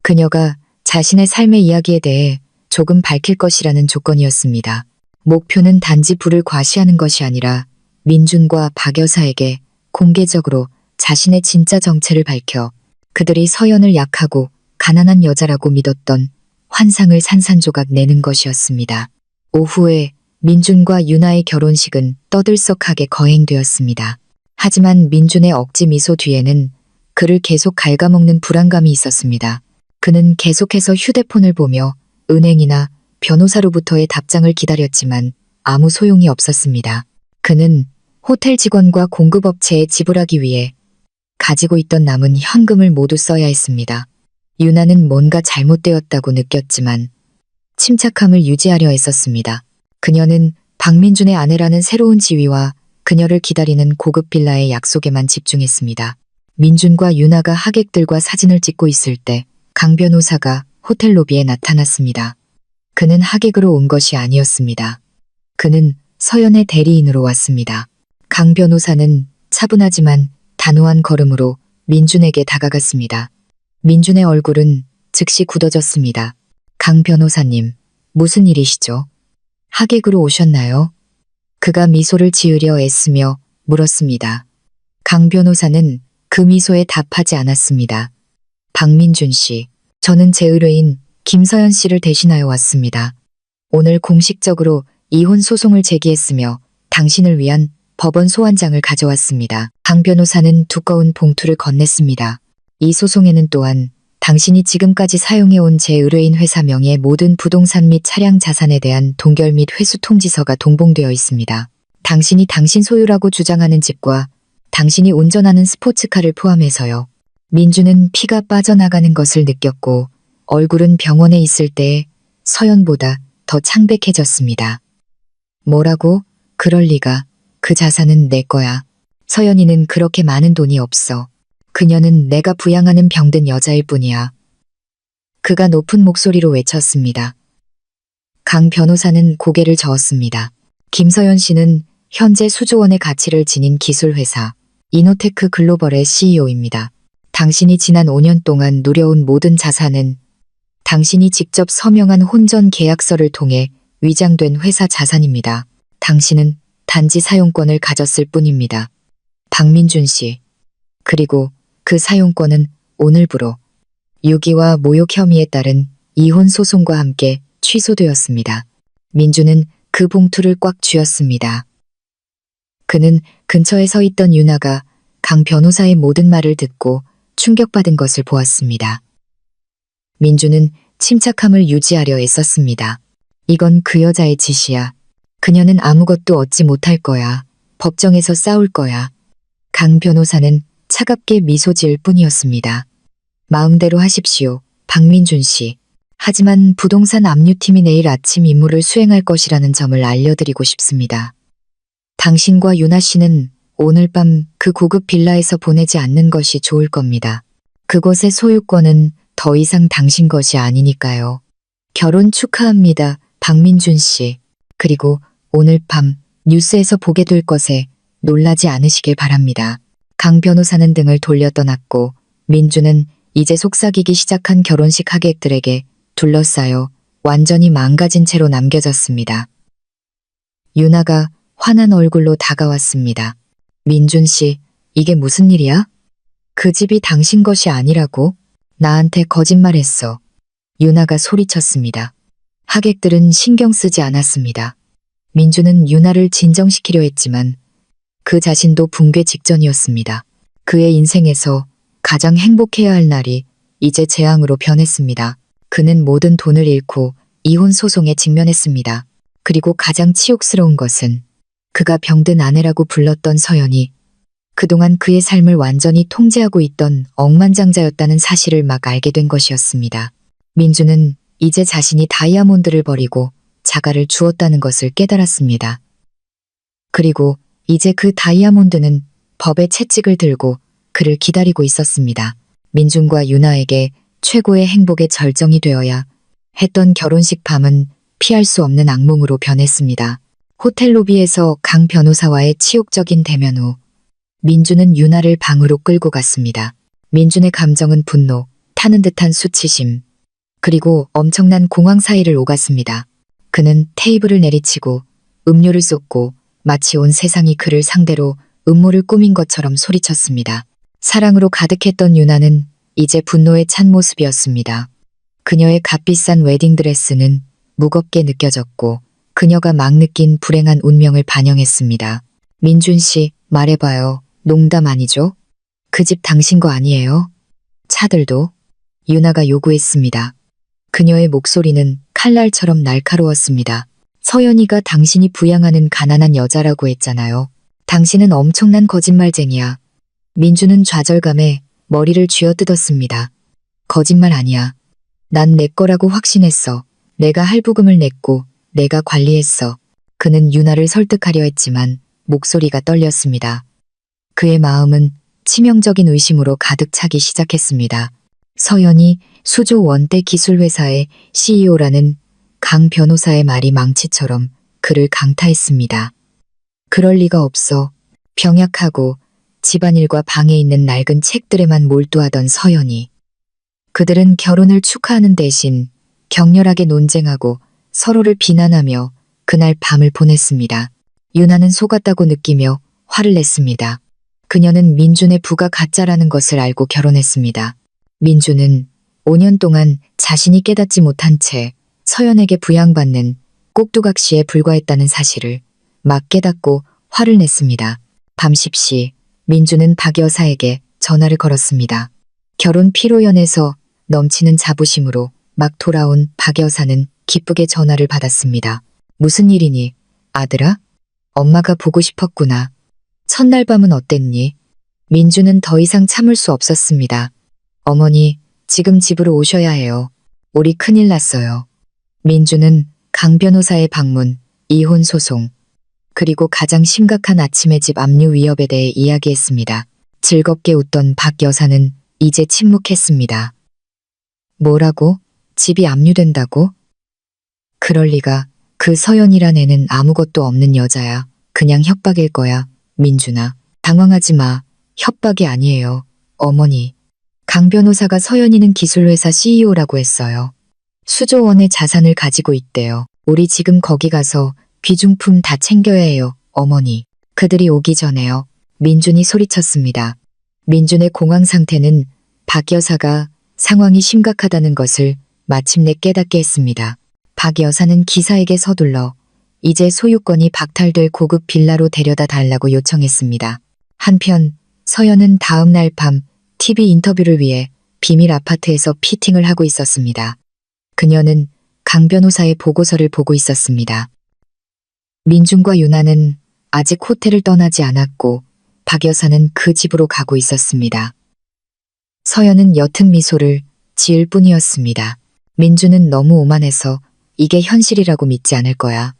그녀가 자신의 삶의 이야기에 대해 조금 밝힐 것이라는 조건이었습니다. 목표는 단지 부를 과시하는 것이 아니라 민준과 박 여사에게 공개적으로 자신의 진짜 정체를 밝혀 그들이 서연을 약하고 가난한 여자라고 믿었던 환상을 산산조각 내는 것이었습니다. 오후에 민준과 유나의 결혼식은 떠들썩하게 거행되었습니다. 하지만 민준의 억지 미소 뒤에는 그를 계속 갉아먹는 불안감이 있었습니다. 그는 계속해서 휴대폰을 보며 은행이나 변호사로부터의 답장을 기다렸지만 아무 소용이 없었습니다. 그는 호텔 직원과 공급업체에 지불하기 위해 가지고 있던 남은 현금을 모두 써야 했습니다. 유나는 뭔가 잘못되었다고 느꼈지만 침착함을 유지하려 했었습니다. 그녀는 박민준의 아내라는 새로운 지위와 그녀를 기다리는 고급 빌라의 약속에만 집중했습니다. 민준과 유나가 하객들과 사진을 찍고 있을 때 강 변호사가 호텔 로비에 나타났습니다. 그는 하객으로 온 것이 아니었습니다. 그는 서연의 대리인으로 왔습니다. 강 변호사는 차분하지만 단호한 걸음으로 민준에게 다가갔습니다. 민준의 얼굴은 즉시 굳어졌습니다. 강 변호사님, 무슨 일이시죠? 하객으로 오셨나요? 그가 미소를 지으려 애쓰며 물었습니다. 강 변호사는 그 미소에 답하지 않았습니다. 박민준 씨, 저는 제 의뢰인 김서연 씨를 대신하여 왔습니다. 오늘 공식적으로 이혼 소송을 제기했으며 당신을 위한 법원 소환장을 가져왔습니다. 강 변호사는 두꺼운 봉투를 건넸습니다. 이 소송에는 또한 당신이 지금까지 사용해온 제 의뢰인 회사 명의 모든 부동산 및 차량 자산에 대한 동결 및 회수 통지서가 동봉되어 있습니다. 당신이 당신 소유라고 주장하는 집과 당신이 운전하는 스포츠카를 포함해서요. 민주는 피가 빠져나가는 것을 느꼈고 얼굴은 병원에 있을 때의 서연보다 더 창백해졌습니다. 뭐라고? 그럴 리가. 그 자산은 내 거야. 서연이는 그렇게 많은 돈이 없어. 그녀는 내가 부양하는 병든 여자일 뿐이야. 그가 높은 목소리로 외쳤습니다. 강 변호사는 고개를 저었습니다. 김서연 씨는 현재 수조원의 가치를 지닌 기술회사 이노테크 글로벌의 CEO입니다. 당신이 지난 5년 동안 누려온 모든 자산은 당신이 직접 서명한 혼전 계약서를 통해 위장된 회사 자산입니다. 당신은 단지 사용권을 가졌을 뿐입니다. 박민준 씨. 그리고 그 사용권은 오늘부로 유기와 모욕 혐의에 따른 이혼 소송과 함께 취소되었습니다. 민주는 그 봉투를 꽉 쥐었습니다. 그는 근처에 서 있던 유나가 강 변호사의 모든 말을 듣고 충격받은 것을 보았습니다. 민주는 침착함을 유지하려 애썼습니다. 이건 그 여자의 짓이야. 그녀는 아무것도 얻지 못할 거야. 법정에서 싸울 거야. 강 변호사는 차갑게 미소 지을 뿐이었습니다. 마음대로 하십시오. 박민준 씨. 하지만 부동산 압류팀이 내일 아침 임무를 수행할 것이라는 점을 알려드리고 싶습니다. 당신과 유나 씨는 오늘 밤 그 고급 빌라에서 보내지 않는 것이 좋을 겁니다. 그곳의 소유권은 더 이상 당신 것이 아니니까요. 결혼 축하합니다. 박민준 씨. 그리고 오늘 밤 뉴스에서 보게 될 것에 놀라지 않으시길 바랍니다. 강 변호사는 등을 돌려 떠났고 민주는 이제 속삭이기 시작한 결혼식 하객들에게 둘러싸여 완전히 망가진 채로 남겨졌습니다. 유나가 화난 얼굴로 다가왔습니다. 민준 씨, 이게 무슨 일이야? 그 집이 당신 것이 아니라고? 나한테 거짓말했어. 유나가 소리쳤습니다. 하객들은 신경 쓰지 않았습니다. 민주는 유나를 진정시키려 했지만 그 자신도 붕괴 직전이었습니다. 그의 인생에서 가장 행복해야 할 날이 이제 재앙으로 변했습니다. 그는 모든 돈을 잃고 이혼 소송에 직면했습니다. 그리고 가장 치욕스러운 것은 그가 병든 아내라고 불렀던 서연이 그동안 그의 삶을 완전히 통제하고 있던 억만장자였다는 사실을 막 알게 된 것이었습니다. 민주는 이제 자신이 다이아몬드를 버리고 자갈을 주었다는 것을 깨달았습니다. 그리고 이제 그 다이아몬드는 법의 채찍을 들고 그를 기다리고 있었습니다. 민준과 유나에게 최고의 행복의 절정이 되어야 했던 결혼식 밤은 피할 수 없는 악몽으로 변했습니다. 호텔 로비에서 강 변호사와의 치욕적인 대면 후 민준은 유나를 방으로 끌고 갔습니다. 민준의 감정은 분노, 타는 듯한 수치심, 그리고 엄청난 공황 사이를 오갔습니다. 그는 테이블을 내리치고 음료를 쏟고 마치 온 세상이 그를 상대로 음모를 꾸민 것처럼 소리쳤습니다. 사랑으로 가득했던 유나는 이제 분노에 찬 모습이었습니다. 그녀의 값비싼 웨딩드레스는 무겁게 느껴졌고 그녀가 막 느낀 불행한 운명을 반영했습니다. 민준 씨, 말해봐요. 농담 아니죠? 그 집 당신 거 아니에요? 차들도? 유나가 요구했습니다. 그녀의 목소리는 칼날처럼 날카로웠습니다. 서연이가 당신이 부양하는 가난한 여자라고 했잖아요. 당신은 엄청난 거짓말쟁이야. 민주는 좌절감에 머리를 쥐어뜯었습니다. 거짓말 아니야. 난 내 거라고 확신했어. 내가 할부금을 냈고 내가 관리했어. 그는 유나를 설득하려 했지만 목소리가 떨렸습니다. 그의 마음은 치명적인 의심으로 가득 차기 시작했습니다. 서연이 수조 원대 기술회사의 CEO라는 강 변호사의 말이 망치처럼 그를 강타했습니다. 그럴 리가 없어. 병약하고 집안일과 방에 있는 낡은 책들에만 몰두하던 서연이. 그들은 결혼을 축하하는 대신 격렬하게 논쟁하고 서로를 비난하며 그날 밤을 보냈습니다. 유나는 속았다고 느끼며 화를 냈습니다. 그녀는 민준의 부가 가짜라는 것을 알고 결혼했습니다. 민준은 5년 동안 자신이 깨닫지 못한 채 서연에게 부양받는 꼭두각시에 불과했다는 사실을 막 깨닫고 화를 냈습니다. 밤 10시 민준은 박 여사에게 전화를 걸었습니다. 결혼 피로연에서 넘치는 자부심으로 막 돌아온 박 여사는 기쁘게 전화를 받았습니다. 무슨 일이니? 아들아? 엄마가 보고 싶었구나. 첫날 밤은 어땠니? 민주는 더 이상 참을 수 없었습니다. 어머니, 지금 집으로 오셔야 해요. 우리 큰일 났어요. 민주는 강 변호사의 방문, 이혼 소송, 그리고 가장 심각한 아침의 집 압류 위협에 대해 이야기했습니다. 즐겁게 웃던 박 여사는 이제 침묵했습니다. 뭐라고? 집이 압류된다고? 그럴 리가. 그 서연이란 애는 아무것도 없는 여자야. 그냥 협박일 거야. 민준아, 당황하지 마. 협박이 아니에요. 어머니. 강 변호사가 서연이는 기술회사 CEO라고 했어요. 수조 원의 자산을 가지고 있대요. 우리 지금 거기 가서 귀중품 다 챙겨야 해요, 어머니. 그들이 오기 전에요. 민준이 소리쳤습니다. 민준의 공황 상태는 박 여사가 상황이 심각하다는 것을 마침내 깨닫게 했습니다. 박 여사는 기사에게 서둘러 이제 소유권이 박탈될 고급 빌라로 데려다 달라고 요청했습니다. 한편 서연은 다음 날 밤 TV 인터뷰를 위해 비밀 아파트에서 피팅을 하고 있었습니다. 그녀는 강 변호사의 보고서를 보고 있었습니다. 민준과 유나는 아직 호텔을 떠나지 않았고 박 여사는 그 집으로 가고 있었습니다. 서연은 옅은 미소를 지을 뿐이었습니다. 민준은 너무 오만해서 이게 현실이라고 믿지 않을 거야.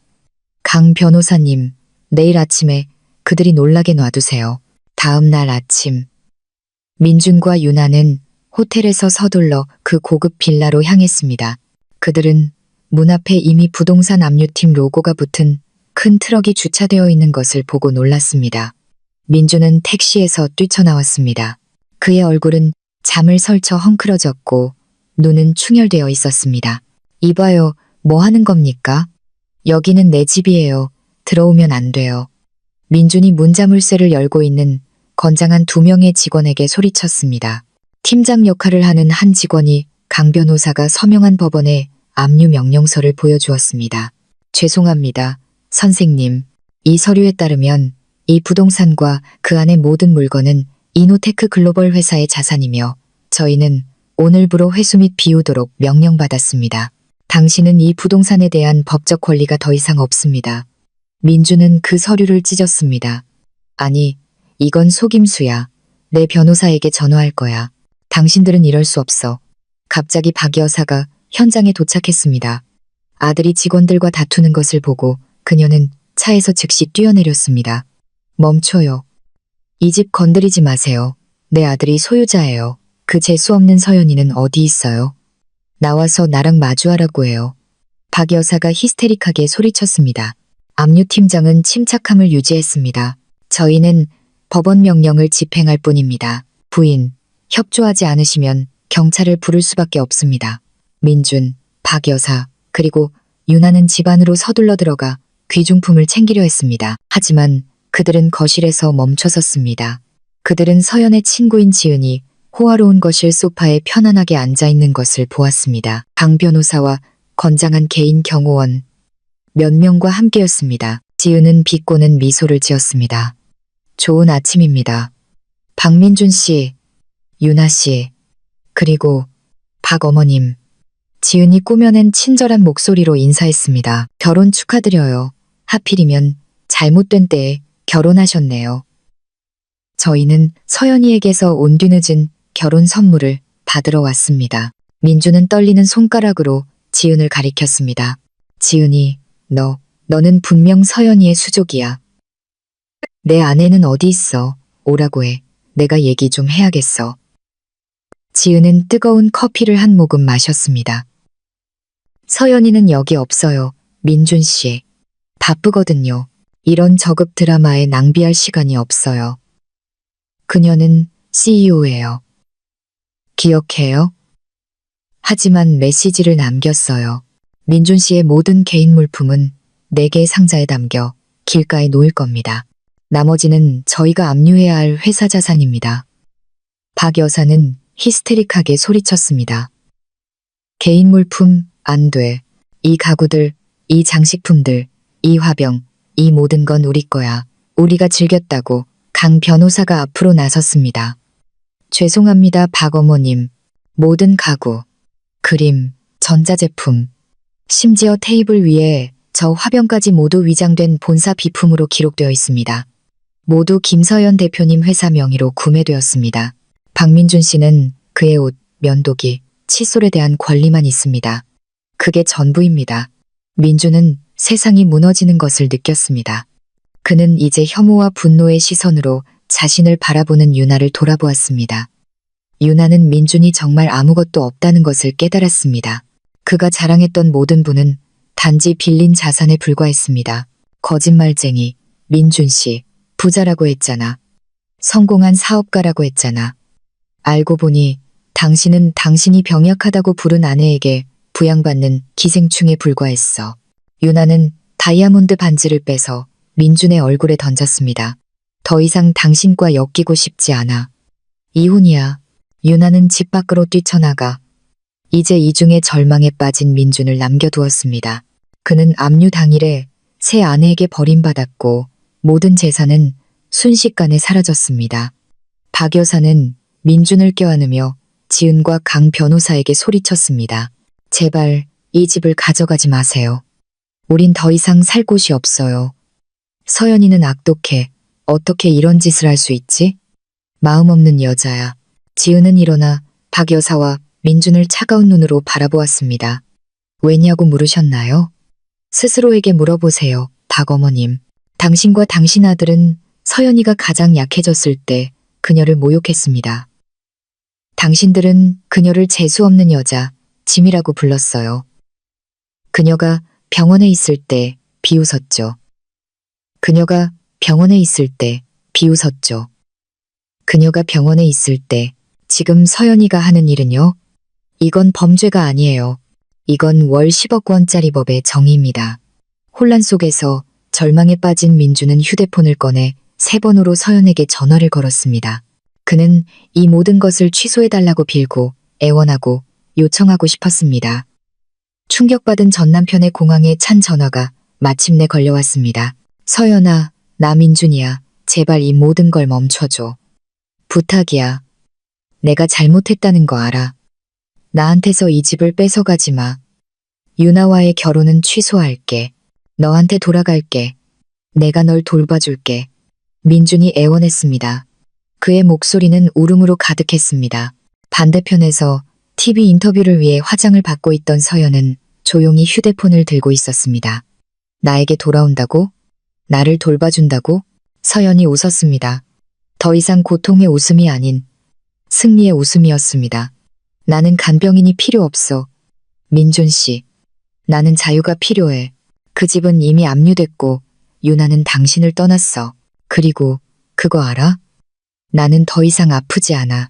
강 변호사님, 내일 아침에 그들이 놀라게 놔두세요. 다음 날 아침, 민준과 유나는 호텔에서 서둘러 그 고급 빌라로 향했습니다. 그들은 문 앞에 이미 부동산 압류팀 로고가 붙은 큰 트럭이 주차되어 있는 것을 보고 놀랐습니다. 민준은 택시에서 뛰쳐나왔습니다. 그의 얼굴은 잠을 설쳐 헝클어졌고 눈은 충혈되어 있었습니다. 이봐요, 뭐 하는 겁니까? 여기는 내 집이에요. 들어오면 안 돼요. 민준이 문자물쇠를 열고 있는 건장한 2명의 직원에게 소리쳤습니다. 팀장 역할을 하는 한 직원이 강 변호사가 서명한 법원에 압류 명령서를 보여주었습니다. 죄송합니다, 선생님. 이 서류에 따르면 이 부동산과 그 안의 모든 물건은 이노테크 글로벌 회사의 자산이며 저희는 오늘부로 회수 및 비우도록 명령받았습니다. 당신은 이 부동산에 대한 법적 권리가 더 이상 없습니다. 민준은 그 서류를 찢었습니다. 아니, 이건 속임수야. 내 변호사에게 전화할 거야. 당신들은 이럴 수 없어. 갑자기 박 여사가 현장에 도착했습니다. 아들이 직원들과 다투는 것을 보고 그녀는 차에서 즉시 뛰어내렸습니다. 멈춰요. 이 집 건드리지 마세요. 내 아들이 소유자예요. 그 재수 없는 서연이는 어디 있어요? 나와서 나랑 마주하라고 해요. 박 여사가 히스테릭하게 소리쳤습니다. 압류팀장은 침착함을 유지했습니다. 저희는 법원 명령을 집행할 뿐입니다. 부인, 협조하지 않으시면 경찰을 부를 수밖에 없습니다. 민준, 박 여사, 그리고 유나는 집 안으로 서둘러 들어가 귀중품을 챙기려 했습니다. 하지만 그들은 거실에서 멈춰섰습니다. 그들은 서연의 친구인 지은이 호화로운 거실 소파에 편안하게 앉아있는 것을 보았습니다. 강 변호사와 건장한 개인 경호원 몇 명과 함께였습니다. 지은은 비꼬는 미소를 지었습니다. 좋은 아침입니다. 박민준 씨, 유나 씨, 그리고 박 어머님. 지은이 꾸며낸 친절한 목소리로 인사했습니다. 결혼 축하드려요. 하필이면 잘못된 때에 결혼하셨네요. 저희는 서연이에게서 온 뒤늦은 결혼 선물을 받으러 왔습니다. 민주는 떨리는 손가락으로 지은을 가리켰습니다. 지은이, 너는 분명 서연이의 수족이야. 내 아내는 어디 있어? 오라고 해. 내가 얘기 좀 해야겠어. 지은은 뜨거운 커피를 한 모금 마셨습니다. 서연이는 여기 없어요. 민준 씨. 바쁘거든요. 이런 저급 드라마에 낭비할 시간이 없어요. 그녀는 CEO예요. 기억해요? 하지만 메시지를 남겼어요. 민준 씨의 모든 개인 물품은 4개의 상자에 담겨 길가에 놓일 겁니다. 나머지는 저희가 압류해야 할 회사 자산입니다. 박 여사는 히스테릭하게 소리쳤습니다. 개인 물품 안 돼. 이 가구들, 이 장식품들, 이 화병, 이 모든 건 우리 거야. 우리가 즐겼다고 강 변호사가 앞으로 나섰습니다. 죄송합니다, 박 어머님. 모든 가구, 그림, 전자제품, 심지어 테이블 위에 저 화병까지 모두 위장된 본사 비품으로 기록되어 있습니다. 모두 김서연 대표님 회사 명의로 구매되었습니다. 박민준 씨는 그의 옷, 면도기, 칫솔에 대한 권리만 있습니다. 그게 전부입니다. 민준은 세상이 무너지는 것을 느꼈습니다. 그는 이제 혐오와 분노의 시선으로 자신을 바라보는 유나를 돌아보았습니다. 유나는 민준이 정말 아무것도 없다는 것을 깨달았습니다. 그가 자랑했던 모든 부는 단지 빌린 자산에 불과했습니다. 거짓말쟁이, 민준 씨, 부자라고 했잖아. 성공한 사업가라고 했잖아. 알고 보니 당신은 당신이 병약하다고 부른 아내에게 부양받는 기생충에 불과했어. 유나는 다이아몬드 반지를 빼서 민준의 얼굴에 던졌습니다. 더 이상 당신과 엮이고 싶지 않아. 이혼이야. 유나는 집 밖으로 뛰쳐나가 이제 이중의 절망에 빠진 민준을 남겨두었습니다. 그는 압류 당일에 새 아내에게 버림받았고 모든 재산은 순식간에 사라졌습니다. 박 여사는 민준을 껴안으며 지은과 강 변호사에게 소리쳤습니다. 제발 이 집을 가져가지 마세요. 우린 더 이상 살 곳이 없어요. 서연이는 악독해. 어떻게 이런 짓을 할 수 있지? 마음 없는 여자야. 지은은 일어나 박 여사와 민준을 차가운 눈으로 바라보았습니다. 왜냐고 물으셨나요? 스스로에게 물어보세요, 박 어머님. 당신과 당신 아들은 서연이가 가장 약해졌을 때 그녀를 모욕했습니다. 당신들은 그녀를 재수없는 여자, 짐이라고 불렀어요. 그녀가 병원에 있을 때 비웃었죠. 그녀가 병원에 있을 때 비웃었죠. 그녀가 병원에 있을 때 지금 서연이가 하는 일은요? 이건 범죄가 아니에요. 이건 월 10억 원짜리 법의 정의입니다. 혼란 속에서 절망에 빠진 민주는 휴대폰을 꺼내 3번으로 서연에게 전화를 걸었습니다. 그는 이 모든 것을 취소해달라고 빌고 애원하고 요청하고 싶었습니다. 충격받은 전 남편의 공황에 찬 전화가 마침내 걸려왔습니다. 서연아, 나 민준이야. 제발 이 모든 걸 멈춰줘. 부탁이야. 내가 잘못했다는 거 알아. 나한테서 이 집을 뺏어가지 마. 유나와의 결혼은 취소할게. 너한테 돌아갈게. 내가 널 돌봐줄게. 민준이 애원했습니다. 그의 목소리는 울음으로 가득했습니다. 반대편에서 TV 인터뷰를 위해 화장을 받고 있던 서연은 조용히 휴대폰을 들고 있었습니다. 나에게 돌아온다고? 나를 돌봐준다고? 서연이 웃었습니다. 더 이상 고통의 웃음이 아닌 승리의 웃음이었습니다. 나는 간병인이 필요 없어. 민준 씨. 나는 자유가 필요해. 그 집은 이미 압류됐고 유나는 당신을 떠났어. 그리고 그거 알아? 나는 더 이상 아프지 않아.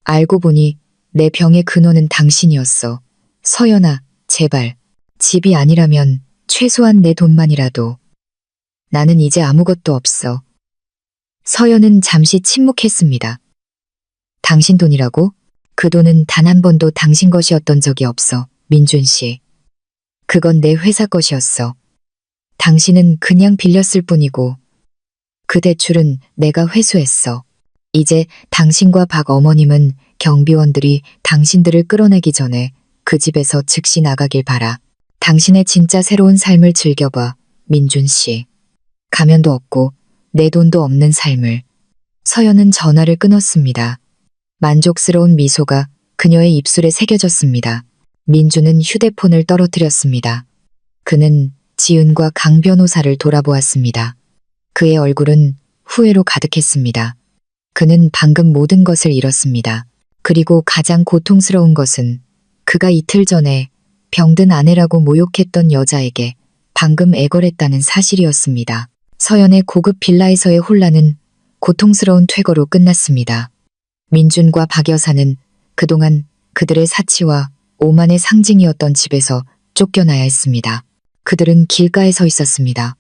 알고 보니 내 병의 근원은 당신이었어. 서연아, 제발. 집이 아니라면 최소한 내 돈만이라도. 나는 이제 아무것도 없어. 서연은 잠시 침묵했습니다. 당신 돈이라고? 그 돈은 단 한 번도 당신 것이었던 적이 없어, 민준 씨. 그건 내 회사 것이었어. 당신은 그냥 빌렸을 뿐이고 그 대출은 내가 회수했어. 이제 당신과 박 어머님은 경비원들이 당신들을 끌어내기 전에 그 집에서 즉시 나가길 바라. 당신의 진짜 새로운 삶을 즐겨봐, 민준 씨. 가면도 없고 내 돈도 없는 삶을. 서연은 전화를 끊었습니다. 만족스러운 미소가 그녀의 입술에 새겨졌습니다. 민준은 휴대폰을 떨어뜨렸습니다. 그는 지은과 강 변호사를 돌아보았습니다. 그의 얼굴은 후회로 가득했습니다. 그는 방금 모든 것을 잃었습니다. 그리고 가장 고통스러운 것은 그가 이틀 전에 병든 아내라고 모욕했던 여자에게 방금 애걸했다는 사실이었습니다. 서연의 고급 빌라에서의 혼란은 고통스러운 퇴거로 끝났습니다. 민준과 박 여사는 그동안 그들의 사치와 오만의 상징이었던 집에서 쫓겨나야 했습니다. 그들은 길가에 서 있었습니다.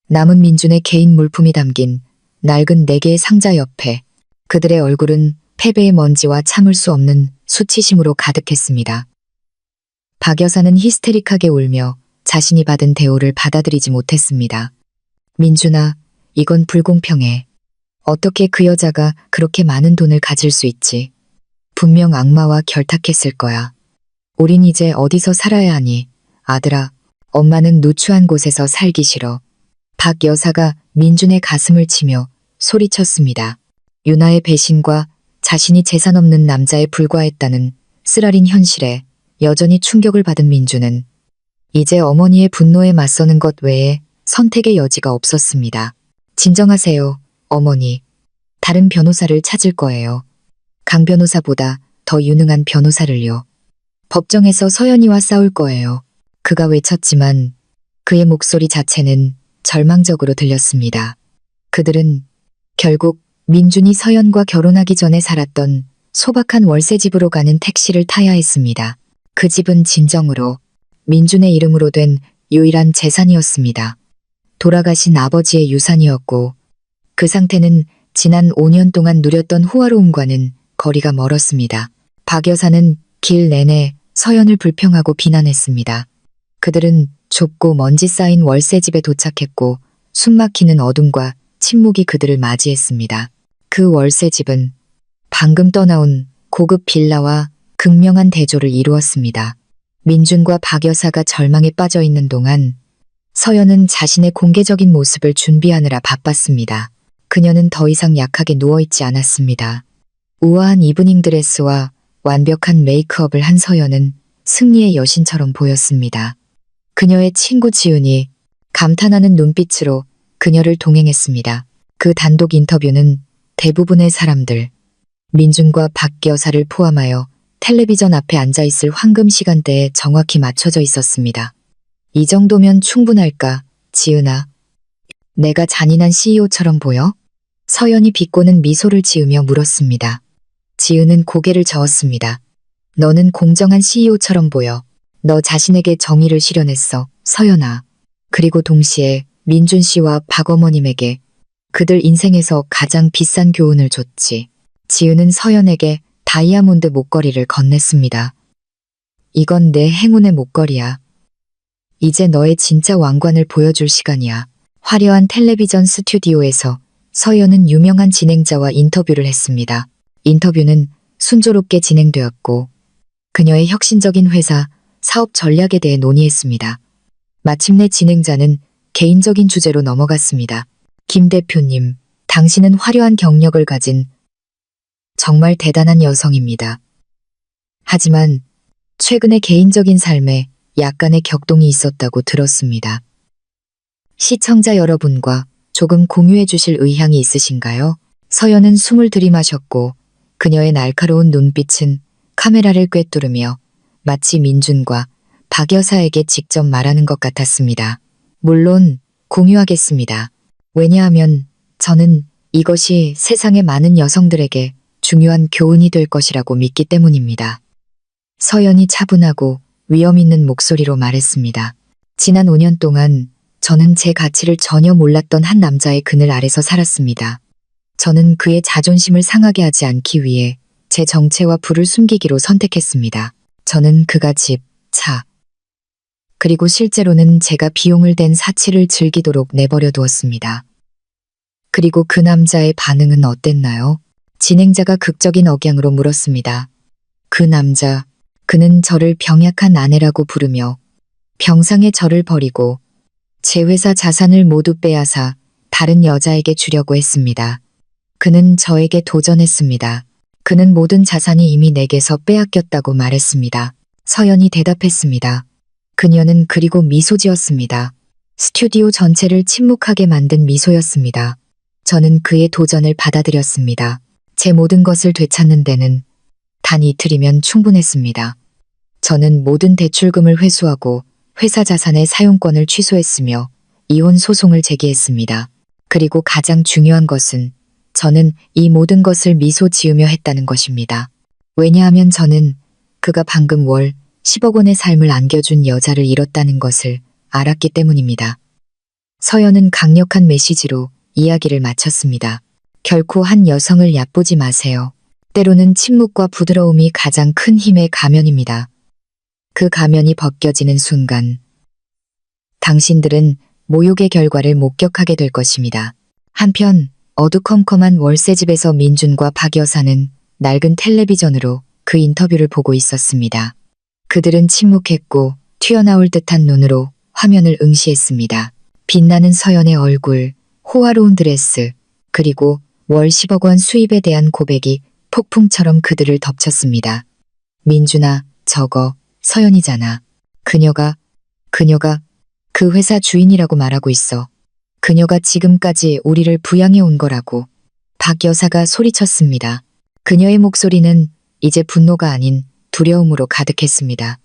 남은 민준의 개인 물품이 담긴 낡은 4개의 상자 옆에 그들의 얼굴은 패배의 먼지와 참을 수 없는 수치심으로 가득했습니다. 박 여사는 히스테릭하게 울며 자신이 받은 대우를 받아들이지 못했습니다. 민준아, 이건 불공평해. 어떻게 그 여자가 그렇게 많은 돈을 가질 수 있지? 분명 악마와 결탁했을 거야. 우린 이제 어디서 살아야 하니? 아들아, 엄마는 누추한 곳에서 살기 싫어. 박 여사가 민준의 가슴을 치며 소리쳤습니다. 유나의 배신과 자신이 재산 없는 남자에 불과했다는 쓰라린 현실에 여전히 충격을 받은 민준은 이제 어머니의 분노에 맞서는 것 외에 선택의 여지가 없었습니다. 진정하세요, 어머니. 다른 변호사를 찾을 거예요. 강 변호사보다 더 유능한 변호사를요. 법정에서 서연이와 싸울 거예요. 그가 외쳤지만 그의 목소리 자체는 절망적으로 들렸습니다. 그들은 결국 민준이 서연과 결혼하기 전에 살았던 소박한 월세집으로 가는 택시를 타야 했습니다. 그 집은 진정으로 민준의 이름으로 된 유일한 재산이었습니다. 돌아가신 아버지의 유산이었고 그 상태는 지난 5년 동안 누렸던 호화로움과는 거리가 멀었습니다. 박 여사는 길 내내 서연을 불평하고 비난했습니다. 그들은 좁고 먼지 쌓인 월세집에 도착했고 숨막히는 어둠과 침묵이 그들을 맞이했습니다. 그 월세집은 방금 떠나온 고급 빌라와 극명한 대조를 이루었습니다. 민준과 박 여사가 절망에 빠져 있는 동안 서연은 자신의 공개적인 모습을 준비하느라 바빴습니다. 그녀는 더 이상 약하게 누워있지 않았습니다. 우아한 이브닝 드레스와 완벽한 메이크업을 한 서연은 승리의 여신처럼 보였습니다. 그녀의 친구 지은이 감탄하는 눈빛으로 그녀를 동행했습니다. 그 단독 인터뷰는 대부분의 사람들, 민준과 박 여사를 포함하여 텔레비전 앞에 앉아있을 황금 시간대에 정확히 맞춰져 있었습니다. 이 정도면 충분할까, 지은아? 내가 잔인한 CEO처럼 보여? 서연이 비꼬는 미소를 지으며 물었습니다. 지은은 고개를 저었습니다. 너는 공정한 CEO처럼 보여. 너 자신에게 정의를 실현했어, 서연아. 그리고 동시에 민준 씨와 박 어머님에게 그들 인생에서 가장 비싼 교훈을 줬지. 지은은 서연에게 다이아몬드 목걸이를 건넸습니다. 이건 내 행운의 목걸이야. 이제 너의 진짜 왕관을 보여줄 시간이야. 화려한 텔레비전 스튜디오에서 서연은 유명한 진행자와 인터뷰를 했습니다. 인터뷰는 순조롭게 진행되었고 그녀의 혁신적인 회사, 사업 전략에 대해 논의했습니다. 마침내 진행자는 개인적인 주제로 넘어갔습니다. 김 대표님, 당신은 화려한 경력을 가진 정말 대단한 여성입니다. 하지만 최근에 개인적인 삶에 약간의 격동이 있었다고 들었습니다. 시청자 여러분과 조금 공유해 주실 의향이 있으신가요? 서연은 숨을 들이마셨고 그녀의 날카로운 눈빛은 카메라를 꿰뚫으며 마치 민준과 박 여사에게 직접 말하는 것 같았습니다. 물론 공유하겠습니다. 왜냐하면 저는 이것이 세상의 많은 여성들에게 중요한 교훈이 될 것이라고 믿기 때문입니다. 서연이 차분하고 위험 있는 목소리로 말했습니다. 지난 5년 동안 저는 제 가치를 전혀 몰랐던 한 남자의 그늘 아래서 살았습니다. 저는 그의 자존심을 상하게 하지 않기 위해 제 정체와 부를 숨기기로 선택했습니다. 저는 그가 집, 차, 그리고 실제로는 제가 비용을 댄 사치를 즐기도록 내버려 두었습니다. 그리고 그 남자의 반응은 어땠나요? 진행자가 극적인 억양으로 물었습니다. 그 남자, 그는 저를 병약한 아내라고 부르며 병상에 저를 버리고 제 회사 자산을 모두 빼앗아 다른 여자에게 주려고 했습니다. 그는 저에게 도전했습니다. 그는 모든 자산이 이미 내게서 빼앗겼다고 말했습니다. 서연이 대답했습니다. 그녀는 그리고 미소 지었습니다. 스튜디오 전체를 침묵하게 만든 미소였습니다. 저는 그의 도전을 받아들였습니다. 제 모든 것을 되찾는 데는 단 이틀이면 충분했습니다. 저는 모든 대출금을 회수하고 회사 자산의 사용권을 취소했으며 이혼 소송을 제기했습니다. 그리고 가장 중요한 것은 저는 이 모든 것을 미소 지으며 했다는 것입니다. 왜냐하면 저는 그가 방금 월 10억 원의 삶을 안겨준 여자를 잃었다는 것을 알았기 때문입니다. 서연은 강력한 메시지로 이야기를 마쳤습니다. 결코 한 여성을 얕보지 마세요. 때로는 침묵과 부드러움이 가장 큰 힘의 가면입니다. 그 가면이 벗겨지는 순간 당신들은 모욕의 결과를 목격하게 될 것입니다. 한편 어두컴컴한 월세집에서 민준과 박 여사는 낡은 텔레비전으로 그 인터뷰를 보고 있었습니다. 그들은 침묵했고 튀어나올 듯한 눈으로 화면을 응시했습니다. 빛나는 서연의 얼굴, 호화로운 드레스, 그리고 월 10억 원 수입에 대한 고백이 폭풍처럼 그들을 덮쳤습니다. 민준아, 저거 서연이잖아. 그녀가 그 회사 주인이라고 말하고 있어. 그녀가 지금까지 우리를 부양해 온 거라고. 박 여사가 소리쳤습니다. 그녀의 목소리는 이제 분노가 아닌 두려움으로 가득했습니다.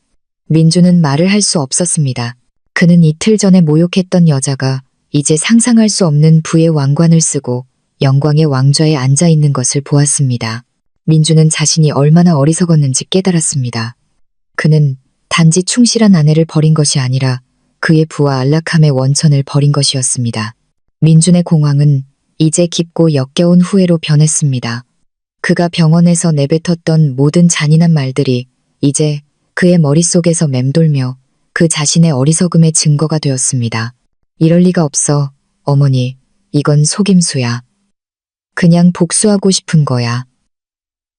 민주는 말을 할 수 없었습니다. 그는 이틀 전에 모욕했던 여자가 이제 상상할 수 없는 부의 왕관을 쓰고 영광의 왕좌에 앉아 있는 것을 보았습니다. 민주는 자신이 얼마나 어리석었는지 깨달았습니다. 그는 단지 충실한 아내를 버린 것이 아니라 그의 부와 안락함의 원천을 버린 것이었습니다. 민준의 공황은 이제 깊고 역겨운 후회로 변했습니다. 그가 병원에서 내뱉었던 모든 잔인한 말들이 이제 그의 머릿속에서 맴돌며 그 자신의 어리석음의 증거가 되었습니다. 이럴 리가 없어, 어머니. 이건 속임수야. 그냥 복수하고 싶은 거야.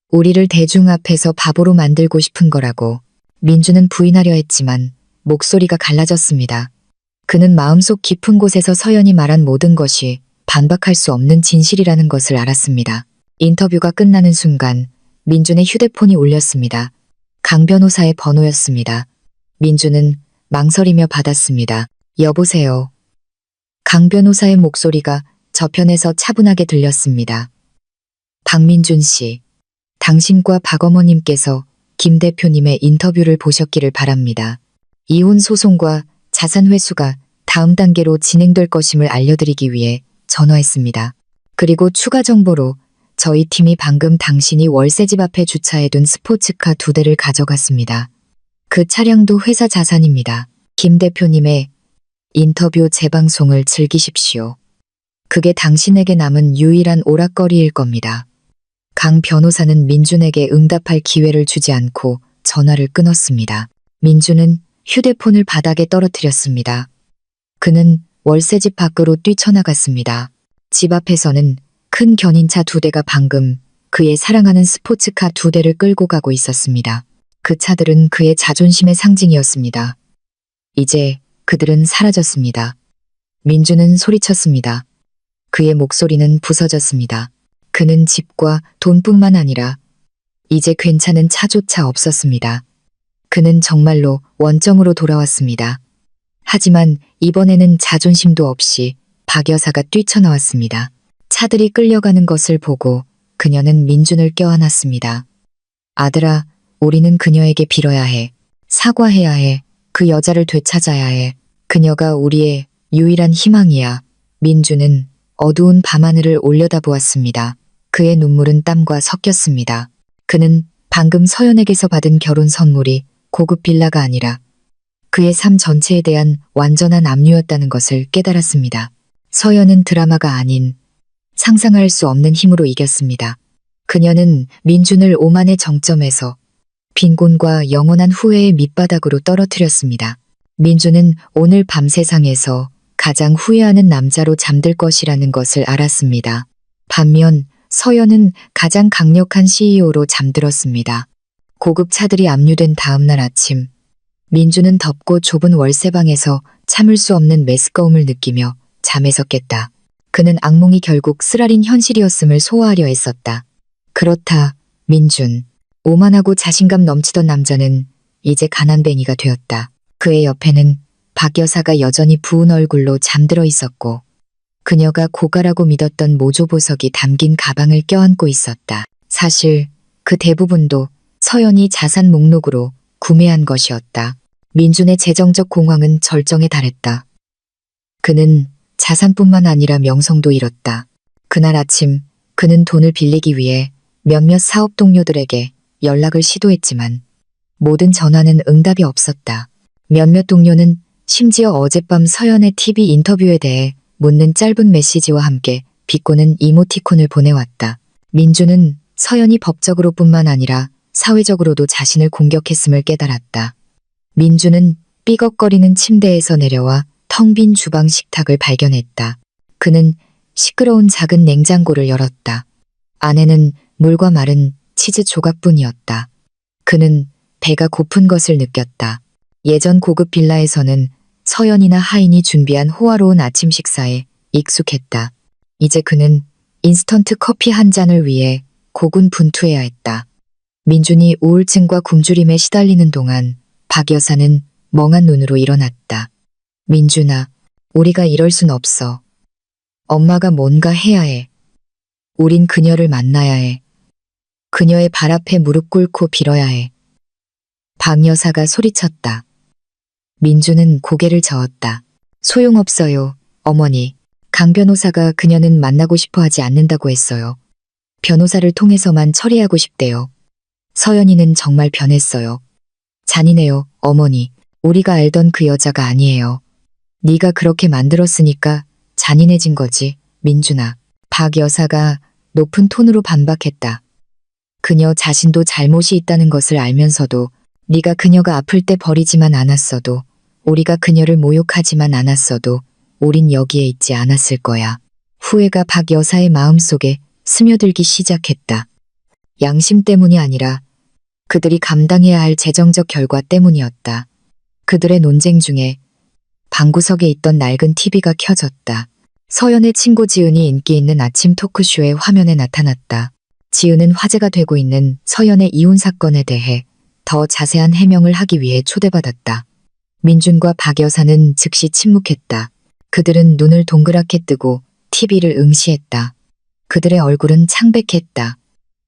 우리를 대중 앞에서 바보로 만들고 싶은 거라고. 민주는 부인하려 했지만 목소리가 갈라졌습니다. 그는 마음속 깊은 곳에서 서연이 말한 모든 것이 반박할 수 없는 진실이라는 것을 알았습니다. 인터뷰가 끝나는 순간 민준의 휴대폰이 울렸습니다. 강 변호사의 번호였습니다. 민준은 망설이며 받았습니다. 여보세요. 강 변호사의 목소리가 저편에서 차분하게 들렸습니다. 박민준 씨, 당신과 박 어머님께서 김 대표님의 인터뷰를 보셨기를 바랍니다. 이혼 소송과 자산 회수가 다음 단계로 진행될 것임을 알려드리기 위해 전화했습니다. 그리고 추가 정보로 저희 팀이 방금 당신이 월세집 앞에 주차해둔 스포츠카 2대를 가져갔습니다. 그 차량도 회사 자산입니다. 김 대표님의 인터뷰 재방송을 즐기십시오. 그게 당신에게 남은 유일한 오락거리일 겁니다. 강 변호사는 민준에게 응답할 기회를 주지 않고 전화를 끊었습니다. 민준은 휴대폰을 바닥에 떨어뜨렸습니다. 그는 월세집 밖으로 뛰쳐나갔습니다. 집 앞에서는 큰 견인차 2대가 방금 그의 사랑하는 스포츠카 2대를 끌고 가고 있었습니다. 그 차들은 그의 자존심의 상징이었습니다. 이제 그들은 사라졌습니다. 민준은 소리쳤습니다. 그의 목소리는 부서졌습니다. 그는 집과 돈뿐만 아니라 이제 괜찮은 차조차 없었습니다. 그는 정말로 원점으로 돌아왔습니다. 하지만 이번에는 자존심도 없이 박 여사가 뛰쳐나왔습니다. 차들이 끌려가는 것을 보고 그녀는 민준을 껴안았습니다. 아들아, 우리는 그녀에게 빌어야 해. 사과해야 해. 그 여자를 되찾아야 해. 그녀가 우리의 유일한 희망이야. 민준은 어두운 밤하늘을 올려다보았습니다. 그의 눈물은 땀과 섞였습니다. 그는 방금 서연에게서 받은 결혼 선물이 고급 빌라가 아니라 그의 삶 전체에 대한 완전한 압류였다는 것을 깨달았습니다. 서연은 드라마가 아닌 상상할 수 없는 힘으로 이겼습니다. 그녀는 민준을 오만의 정점에서 빈곤과 영원한 후회의 밑바닥으로 떨어뜨렸습니다. 민준은 오늘 밤 세상에서 가장 후회하는 남자로 잠들 것이라는 것을 알았습니다. 반면 서연은 가장 강력한 CEO로 잠들었습니다. 고급 차들이 압류된 다음 날 아침, 민준은 덥고 좁은 월세방에서 참을 수 없는 메스꺼움을 느끼며 잠에서 깼다. 그는 악몽이 결국 쓰라린 현실이었음을 소화하려 했었다. 그렇다, 민준. 오만하고 자신감 넘치던 남자는 이제 가난뱅이가 되었다. 그의 옆에는 박 여사가 여전히 부은 얼굴로 잠들어 있었고 그녀가 고가라고 믿었던 모조보석이 담긴 가방을 껴안고 있었다. 사실 그 대부분도 서연이 자산 목록으로 구매한 것이었다. 민준의 재정적 공황은 절정에 달했다. 그는 자산뿐만 아니라 명성도 잃었다. 그날 아침 그는 돈을 빌리기 위해 몇몇 사업 동료들에게 연락을 시도했지만 모든 전화는 응답이 없었다. 몇몇 동료는 심지어 어젯밤 서연의 TV 인터뷰에 대해 묻는 짧은 메시지와 함께 비꼬는 이모티콘을 보내왔다. 민준은 서연이 법적으로뿐만 아니라 사회적으로도 자신을 공격했음을 깨달았다. 민준은 삐걱거리는 침대에서 내려와 텅 빈 주방 식탁을 발견했다. 그는 시끄러운 작은 냉장고를 열었다. 안에는 물과 마른 치즈 조각뿐이었다. 그는 배가 고픈 것을 느꼈다. 예전 고급 빌라에서는 서연이나 하인이 준비한 호화로운 아침 식사에 익숙했다. 이제 그는 인스턴트 커피 한 잔을 위해 고군분투해야 했다. 민준이 우울증과 굶주림에 시달리는 동안 박 여사는 멍한 눈으로 일어났다. 민준아, 우리가 이럴 순 없어. 엄마가 뭔가 해야 해. 우린 그녀를 만나야 해. 그녀의 발 앞에 무릎 꿇고 빌어야 해. 박 여사가 소리쳤다. 민주는 고개를 저었다. 소용없어요, 어머니. 강 변호사가 그녀는 만나고 싶어 하지 않는다고 했어요. 변호사를 통해서만 처리하고 싶대요. 서연이는 정말 변했어요. 잔인해요, 어머니. 우리가 알던 그 여자가 아니에요. 네가 그렇게 만들었으니까 잔인해진 거지, 민준아. 박 여사가 높은 톤으로 반박했다. 그녀 자신도 잘못이 있다는 것을 알면서도 네가 그녀가 아플 때 버리지만 않았어도 우리가 그녀를 모욕하지만 않았어도 우린 여기에 있지 않았을 거야. 후회가 박 여사의 마음속에 스며들기 시작했다. 양심 때문이 아니라 그들이 감당해야 할 재정적 결과 때문이었다. 그들의 논쟁 중에 방구석에 있던 낡은 TV가 켜졌다. 서연의 친구 지은이 인기 있는 아침 토크쇼의 화면에 나타났다. 지은은 화제가 되고 있는 서연의 이혼 사건에 대해 더 자세한 해명을 하기 위해 초대받았다. 민준과 박 여사는 즉시 침묵했다. 그들은 눈을 동그랗게 뜨고 TV를 응시했다. 그들의 얼굴은 창백했다.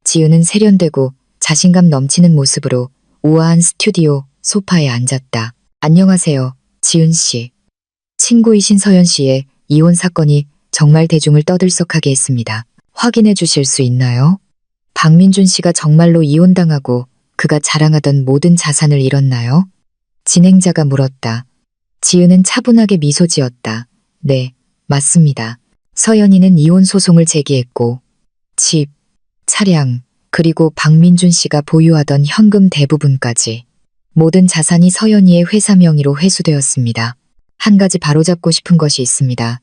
지은은 세련되고 자신감 넘치는 모습으로 우아한 스튜디오 소파에 앉았다. 안녕하세요, 지은 씨. 친구이신 서연 씨의 이혼 사건이 정말 대중을 떠들썩하게 했습니다. 확인해 주실 수 있나요? 박민준 씨가 정말로 이혼당하고 그가 자랑하던 모든 자산을 잃었나요? 진행자가 물었다. 지은은 차분하게 미소 지었다. 네, 맞습니다. 서연이는 이혼 소송을 제기했고 집, 차량, 그리고 박민준 씨가 보유하던 현금 대부분까지 모든 자산이 서연이의 회사 명의로 회수되었습니다. 한 가지 바로잡고 싶은 것이 있습니다.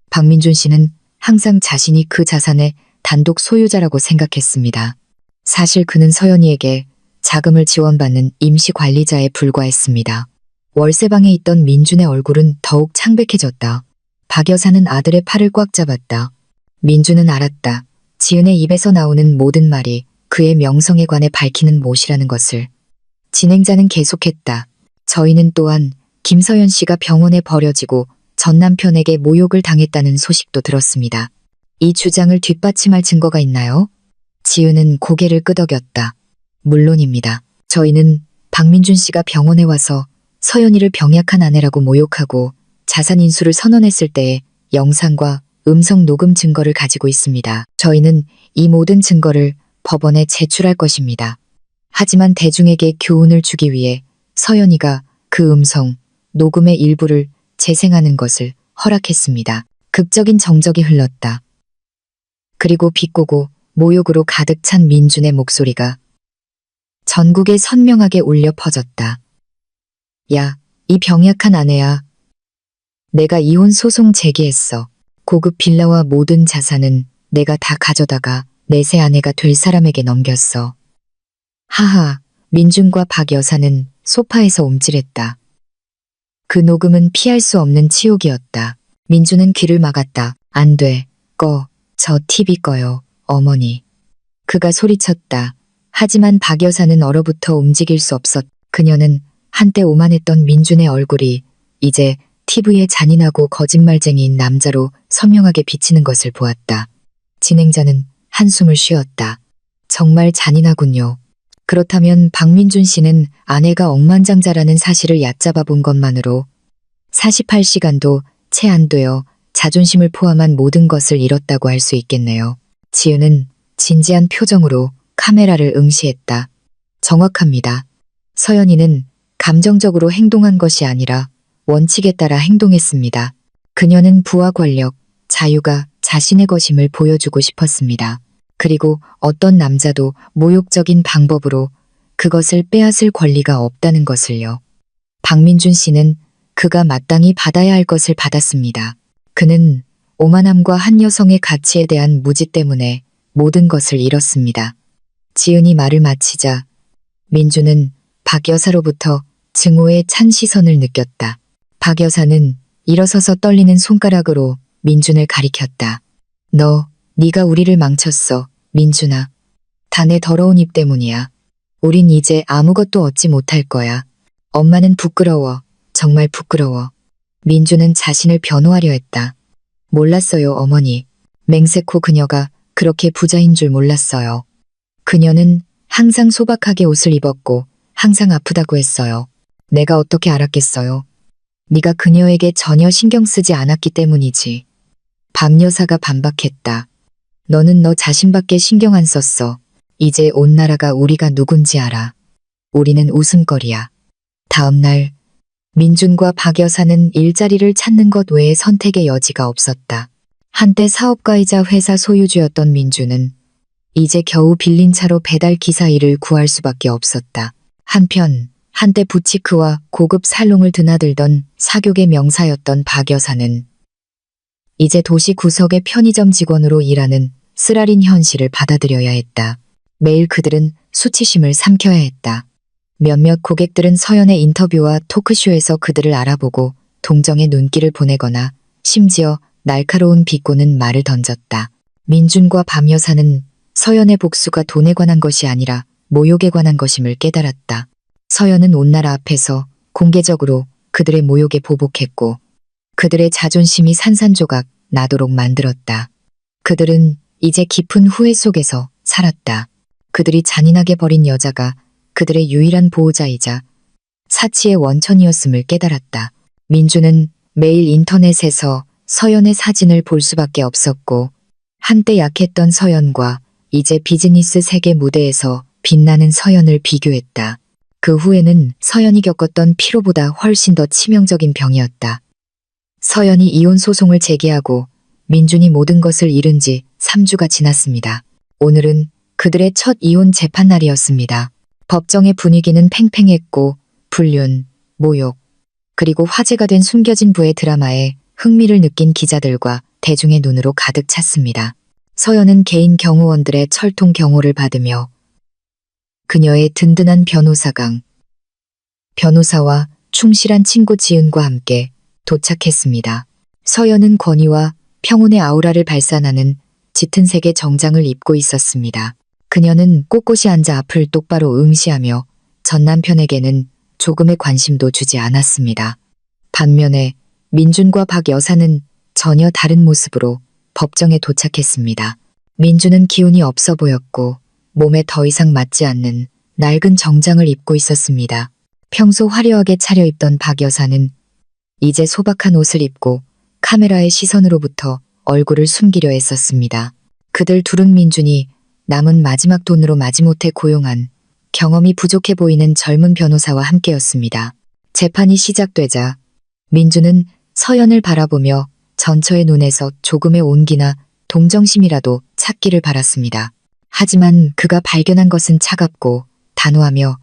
박민준 씨는 항상 자신이 그 자산의 단독 소유자라고 생각했습니다. 사실 그는 서연이에게 자금을 지원받는 임시 관리자에 불과했습니다. 월세방에 있던 민준의 얼굴은 더욱 창백해졌다. 박 여사는 아들의 팔을 꽉 잡았다. 민준은 알았다. 지은의 입에서 나오는 모든 말이 그의 명성에 관해 밝히는 못이라는 것을. 진행자는 계속했다. 저희는 또한 김서연 씨가 병원에 버려지고 전 남편에게 모욕을 당했다는 소식도 들었습니다. 이 주장을 뒷받침할 증거가 있나요? 지은은 고개를 끄덕였다. 물론입니다. 저희는 박민준 씨가 병원에 와서 서연이를 병약한 아내라고 모욕하고 자산 인수를 선언했을 때의 영상과 음성 녹음 증거를 가지고 있습니다. 저희는 이 모든 증거를 법원에 제출할 것입니다. 하지만 대중에게 교훈을 주기 위해 서연이가 그 음성, 녹음의 일부를 재생하는 것을 허락했습니다. 극적인 정적이 흘렀다. 그리고 비꼬고 모욕으로 가득 찬 민준의 목소리가 전국에 선명하게 울려 퍼졌다. 야, 이 병약한 아내야. 내가 이혼 소송 제기했어. 고급 빌라와 모든 자산은 내가 다 가져다가 내 새 아내가 될 사람에게 넘겼어. 하하, 민준과 박 여사는 소파에서 움찔했다. 그 녹음은 피할 수 없는 치욕이었다. 민준은 귀를 막았다. 안 돼, 꺼. 저 TV 꺼요, 어머니. 그가 소리쳤다. 하지만 박 여사는 얼어붙어 움직일 수 없었. 그녀는 한때 오만했던 민준의 얼굴이 이제 TV에 잔인하고 거짓말쟁이인 남자로 선명하게 비치는 것을 보았다. 진행자는 한숨을 쉬었다. 정말 잔인하군요. 그렇다면 박민준 씨는 아내가 억만장자라는 사실을 얕잡아 본 것만으로 48시간도 채 안 되어 자존심을 포함한 모든 것을 잃었다고 할 수 있겠네요. 지은은 진지한 표정으로 카메라를 응시했다. 정확합니다. 서연이는 감정적으로 행동한 것이 아니라 원칙에 따라 행동했습니다. 그녀는 부와 권력, 자유가 자신의 것임을 보여주고 싶었습니다. 그리고 어떤 남자도 모욕적인 방법으로 그것을 빼앗을 권리가 없다는 것을요. 박민준 씨는 그가 마땅히 받아야 할 것을 받았습니다. 그는 오만함과 한 여성의 가치에 대한 무지 때문에 모든 것을 잃었습니다. 지은이 말을 마치자 민준은 박 여사로부터 증오의 찬 시선을 느꼈다. 박 여사는 일어서서 떨리는 손가락으로 민준을 가리켰다. 네가 우리를 망쳤어, 민준아. 다 내 더러운 입 때문이야. 우린 이제 아무것도 얻지 못할 거야. 엄마는 부끄러워. 정말 부끄러워. 민준은 자신을 변호하려 했다. 몰랐어요, 어머니. 맹세코 그녀가 그렇게 부자인 줄 몰랐어요. 그녀는 항상 소박하게 옷을 입었고 항상 아프다고 했어요. 내가 어떻게 알았겠어요. 네가 그녀에게 전혀 신경 쓰지 않았기 때문이지. 박 여사가 반박했다. 너는 너 자신밖에 신경 안 썼어. 이제 온 나라가 우리가 누군지 알아. 우리는 웃음거리야. 다음 날 민준과 박 여사는 일자리를 찾는 것 외에 선택의 여지가 없었다. 한때 사업가이자 회사 소유주였던 민준은 이제 겨우 빌린 차로 배달 기사 일을 구할 수밖에 없었다. 한편 한때 부치크와 고급 살롱을 드나들던 사교계 명사였던 박 여사는 이제 도시 구석의 편의점 직원으로 일하는 쓰라린 현실을 받아들여야 했다. 매일 그들은 수치심을 삼켜야 했다. 몇몇 고객들은 서연의 인터뷰와 토크쇼에서 그들을 알아보고 동정의 눈길을 보내거나 심지어 날카로운 비꼬는 말을 던졌다. 민준과 밤 여사는 서연의 복수가 돈에 관한 것이 아니라 모욕에 관한 것임을 깨달았다. 서연은 온 나라 앞에서 공개적으로 그들의 모욕에 보복했고 그들의 자존심이 산산조각 나도록 만들었다. 그들은 이제 깊은 후회 속에서 살았다. 그들이 잔인하게 버린 여자가 그들의 유일한 보호자이자 사치의 원천이었음을 깨달았다. 민주는 매일 인터넷에서 서연의 사진을 볼 수밖에 없었고 한때 약했던 서연과 이제 비즈니스 세계 무대에서 빛나는 서연을 비교했다. 그 후에는 서연이 겪었던 피로보다 훨씬 더 치명적인 병이었다. 서연이 이혼 소송을 제기하고 민준이 모든 것을 잃은 지 3주가 지났습니다. 오늘은 그들의 첫 이혼 재판 날이었습니다. 법정의 분위기는 팽팽했고 불륜, 모욕, 그리고 화제가 된 숨겨진 부의 드라마에 흥미를 느낀 기자들과 대중의 눈으로 가득 찼습니다. 서연은 개인 경호원들의 철통 경호를 받으며 그녀의 든든한 변호사와 충실한 친구 지은과 함께 도착했습니다. 서연은 권위와 평온의 아우라를 발산하는 짙은 색의 정장을 입고 있었습니다. 그녀는 꼿꼿이 앉아 앞을 똑바로 응시하며 전 남편에게는 조금의 관심도 주지 않았습니다. 반면에 민준과 박 여사는 전혀 다른 모습으로 법정에 도착했습니다. 민준은 기운이 없어 보였고 몸에 더 이상 맞지 않는 낡은 정장을 입고 있었습니다. 평소 화려하게 차려입던 박 여사는 이제 소박한 옷을 입고 카메라의 시선으로부터 얼굴을 숨기려 했었습니다. 그들 둘은 민준이 남은 마지막 돈으로 마지못해 고용한 경험이 부족해 보이는 젊은 변호사와 함께였습니다. 재판이 시작되자 민준은 서연을 바라보며 전처의 눈에서 조금의 온기나 동정심이라도 찾기를 바랐습니다. 하지만 그가 발견한 것은 차갑고 단호하며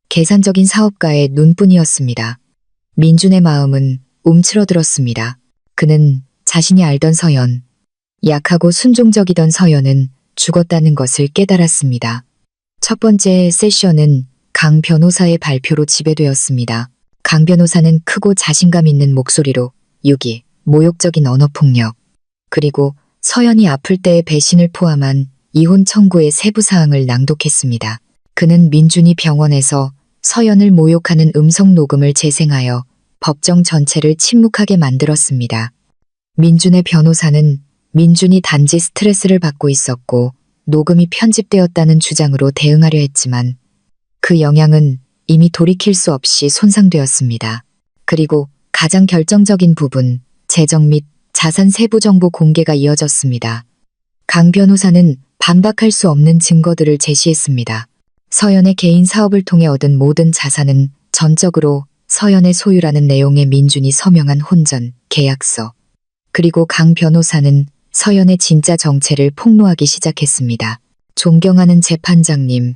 계산적인 사업가의 눈뿐이었습니다. 민준의 마음은 움츠러들었습니다. 그는 자신이 알던 서연, 약하고 순종적이던 서연은 죽었다는 것을 깨달았습니다. 첫 번째 세션은 강 변호사의 발표로 지배되었습니다. 강 변호사는 크고 자신감 있는 목소리로 유기, 모욕적인 언어폭력, 그리고 서연이 아플 때의 배신을 포함한 이혼 청구의 세부 사항을 낭독했습니다. 그는 민준이 병원에서 서연을 모욕하는 음성 녹음을 재생하여 법정 전체를 침묵하게 만들었습니다. 민준의 변호사는 민준이 단지 스트레스를 받고 있었고 녹음이 편집되었다는 주장으로 대응하려 했지만 그 영향은 이미 돌이킬 수 없이 손상되었습니다. 그리고 가장 결정적인 부분, 재정 및 자산 세부 정보 공개가 이어졌습니다. 강 변호사는 반박할 수 없는 증거들을 제시했습니다. 서연의 개인 사업을 통해 얻은 모든 자산은 전적으로 서연의 소유라는 내용의 민준이 서명한 혼전, 계약서. 그리고 강 변호사는 서연의 진짜 정체를 폭로하기 시작했습니다. 존경하는 재판장님,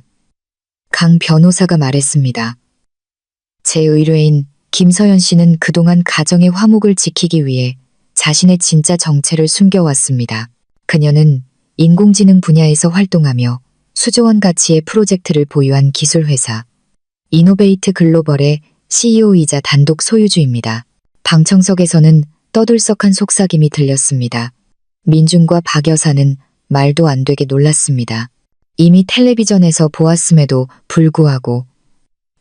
강 변호사가 말했습니다. 제 의뢰인 김서연 씨는 그동안 가정의 화목을 지키기 위해 자신의 진짜 정체를 숨겨왔습니다. 그녀는 인공지능 분야에서 활동하며 수조원 가치의 프로젝트를 보유한 기술회사 이노베이트 글로벌의 CEO이자 단독 소유주입니다. 방청석에서는 떠들썩한 속삭임이 들렸습니다. 민준과 박 여사는 말도 안 되게 놀랐습니다. 이미 텔레비전에서 보았음에도 불구하고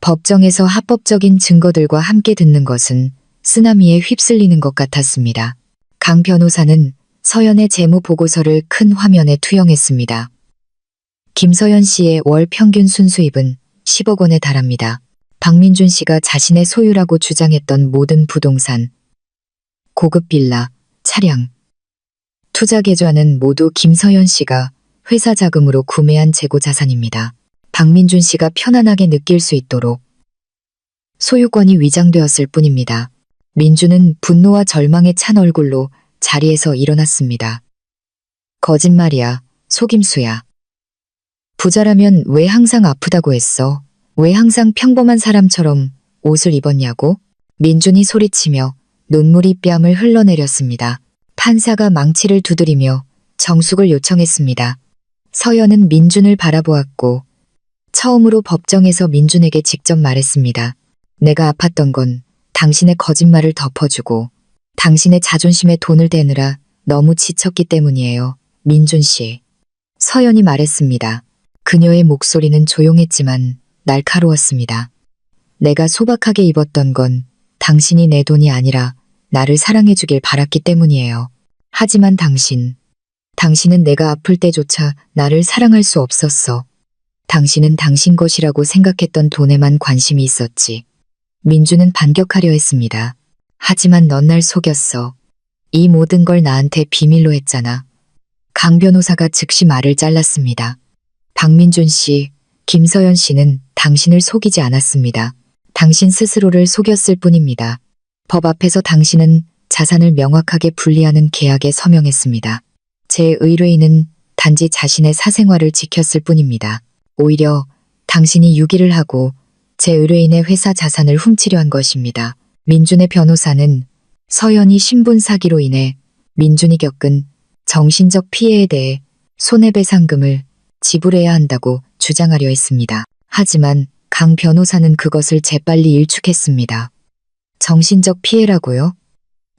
법정에서 합법적인 증거들과 함께 듣는 것은 쓰나미에 휩쓸리는 것 같았습니다. 강 변호사는 서연의 재무 보고서를 큰 화면에 투영했습니다. 김서연 씨의 월 평균 순수입은 10억 원에 달합니다. 박민준 씨가 자신의 소유라고 주장했던 모든 부동산, 고급 빌라, 차량, 투자 계좌는 모두 김서연 씨가 회사 자금으로 구매한 재고 자산입니다. 박민준 씨가 편안하게 느낄 수 있도록 소유권이 위장되었을 뿐입니다. 민주는 분노와 절망에 찬 얼굴로 자리에서 일어났습니다. 거짓말이야, 속임수야. 부자라면 왜 항상 아프다고 했어? 왜 항상 평범한 사람처럼 옷을 입었냐고? 민준이 소리치며 눈물이 뺨을 흘러내렸습니다. 판사가 망치를 두드리며 정숙을 요청했습니다. 서연은 민준을 바라보았고 처음으로 법정에서 민준에게 직접 말했습니다. 내가 아팠던 건 당신의 거짓말을 덮어주고 당신의 자존심에 돈을 대느라 너무 지쳤기 때문이에요. 민준 씨. 서연이 말했습니다. 그녀의 목소리는 조용했지만 날카로웠습니다. 내가 소박하게 입었던 건 당신이 내 돈이 아니라 나를 사랑해주길 바랐기 때문이에요. 하지만 당신은 내가 아플 때조차 나를 사랑할 수 없었어. 당신은 당신 것이라고 생각했던 돈에만 관심이 있었지. 민주는 반격하려 했습니다. 하지만 넌 날 속였어. 이 모든 걸 나한테 비밀로 했잖아. 강 변호사가 즉시 말을 잘랐습니다. 박민준 씨, 김서연 씨는 당신을 속이지 않았습니다. 당신 스스로를 속였을 뿐입니다. 법 앞에서 당신은 자산을 명확하게 분리하는 계약에 서명했습니다. 제 의뢰인은 단지 자신의 사생활을 지켰을 뿐입니다. 오히려 당신이 유기를 하고 제 의뢰인의 회사 자산을 훔치려 한 것입니다. 민준의 변호사는 서연이 신분 사기로 인해 민준이 겪은 정신적 피해에 대해 손해배상금을 지불해야 한다고 주장하려 했습니다. 하지만 강 변호사는 그것을 재빨리 일축했습니다. 정신적 피해라고요?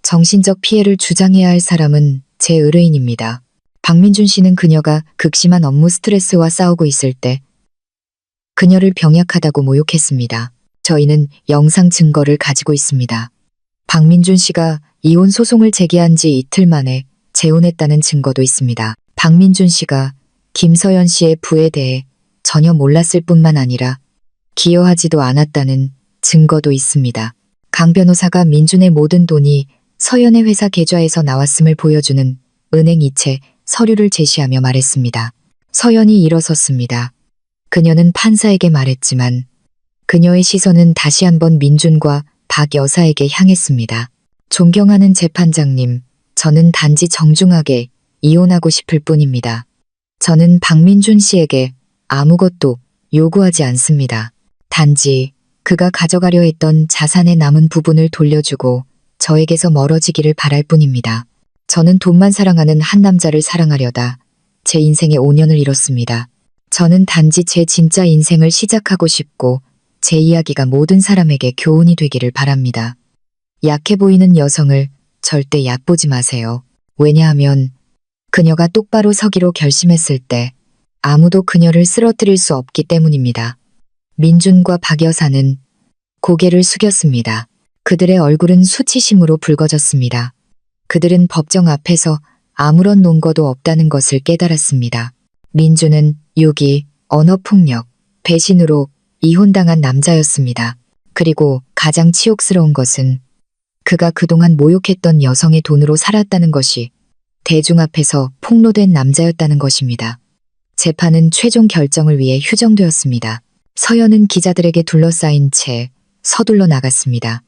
정신적 피해를 주장해야 할 사람은 제 의뢰인입니다. 박민준 씨는 그녀가 극심한 업무 스트레스와 싸우고 있을 때 그녀를 병약하다고 모욕했습니다. 저희는 영상 증거를 가지고 있습니다. 박민준 씨가 이혼 소송을 제기한 지 이틀 만에 재혼했다는 증거도 있습니다. 박민준 씨가 김서연 씨의 부에 대해 전혀 몰랐을 뿐만 아니라 기여하지도 않았다는 증거도 있습니다. 강 변호사가 민준의 모든 돈이 서연의 회사 계좌에서 나왔음을 보여주는 은행 이체 서류를 제시하며 말했습니다. 서연이 일어섰습니다. 그녀는 판사에게 말했지만 그녀의 시선은 다시 한번 민준과 박 여사에게 향했습니다. 존경하는 재판장님, 저는 단지 정중하게 이혼하고 싶을 뿐입니다. 저는 박민준 씨에게 아무것도 요구하지 않습니다. 단지 그가 가져가려 했던 자산의 남은 부분을 돌려주고 저에게서 멀어지기를 바랄 뿐입니다. 저는 돈만 사랑하는 한 남자를 사랑하려다 제 인생의 5년을 잃었습니다. 저는 단지 제 진짜 인생을 시작하고 싶고 제 이야기가 모든 사람에게 교훈이 되기를 바랍니다. 약해 보이는 여성을 절대 얕보지 마세요. 왜냐하면 그녀가 똑바로 서기로 결심했을 때 아무도 그녀를 쓰러뜨릴 수 없기 때문입니다. 민준과 박 여사는 고개를 숙였습니다. 그들의 얼굴은 수치심으로 붉어졌습니다. 그들은 법정 앞에서 아무런 논거도 없다는 것을 깨달았습니다. 민준은 유기, 언어폭력, 배신으로 이혼당한 남자였습니다. 그리고 가장 치욕스러운 것은 그가 그동안 모욕했던 여성의 돈으로 살았다는 것이 대중 앞에서 폭로된 남자였다는 것입니다. 재판은 최종 결정을 위해 휴정되었습니다. 서연은 기자들에게 둘러싸인 채 서둘러 나갔습니다.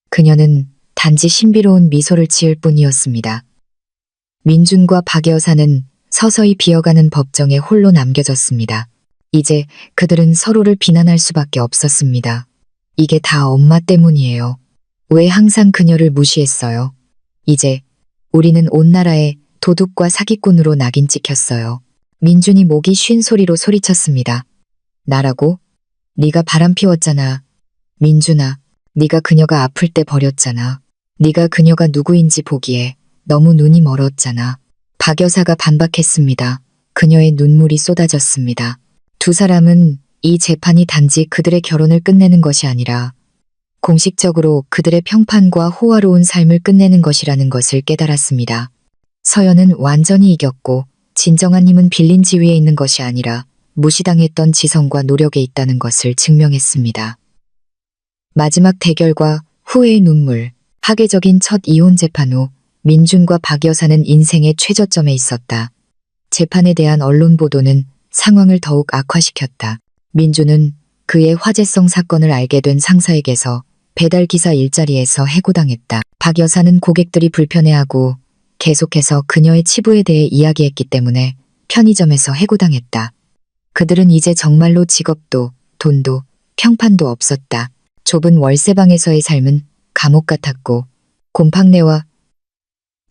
그녀는 단지 신비로운 미소를 지을 뿐이었습니다. 민준과 박 여사는 서서히 비어가는 법정에 홀로 남겨졌습니다. 이제 그들은 서로를 비난할 수밖에 없었습니다. 이게 다 엄마 때문이에요. 왜 항상 그녀를 무시했어요? 이제 우리는 온 나라에 도둑과 사기꾼으로 낙인 찍혔어요. 민준이 목이 쉰 소리로 소리쳤습니다. 나라고? 네가 바람 피웠잖아. 민준아, 네가 그녀가 아플 때 버렸잖아. 네가 그녀가 누구인지 보기에 너무 눈이 멀었잖아. 박 여사가 반박했습니다. 그녀의 눈물이 쏟아졌습니다. 두 사람은 이 재판이 단지 그들의 결혼을 끝내는 것이 아니라 공식적으로 그들의 평판과 호화로운 삶을 끝내는 것이라는 것을 깨달았습니다. 서연은 완전히 이겼고 진정한 힘은 빌린 지위에 있는 것이 아니라 무시당했던 지성과 노력에 있다는 것을 증명했습니다. 마지막 대결과 후회의 눈물, 파괴적인 첫 이혼 재판 후 민준과 박 여사는 인생의 최저점에 있었다. 재판에 대한 언론 보도는 상황을 더욱 악화시켰다. 민준은 그의 화제성 사건을 알게 된 상사에게서 배달기사 일자리에서 해고당했다. 박 여사는 고객들이 불편해하고 계속해서 그녀의 치부에 대해 이야기했기 때문에 편의점에서 해고당했다. 그들은 이제 정말로 직업도 돈도 평판도 없었다. 좁은 월세방에서의 삶은 감옥 같았고 곰팡내와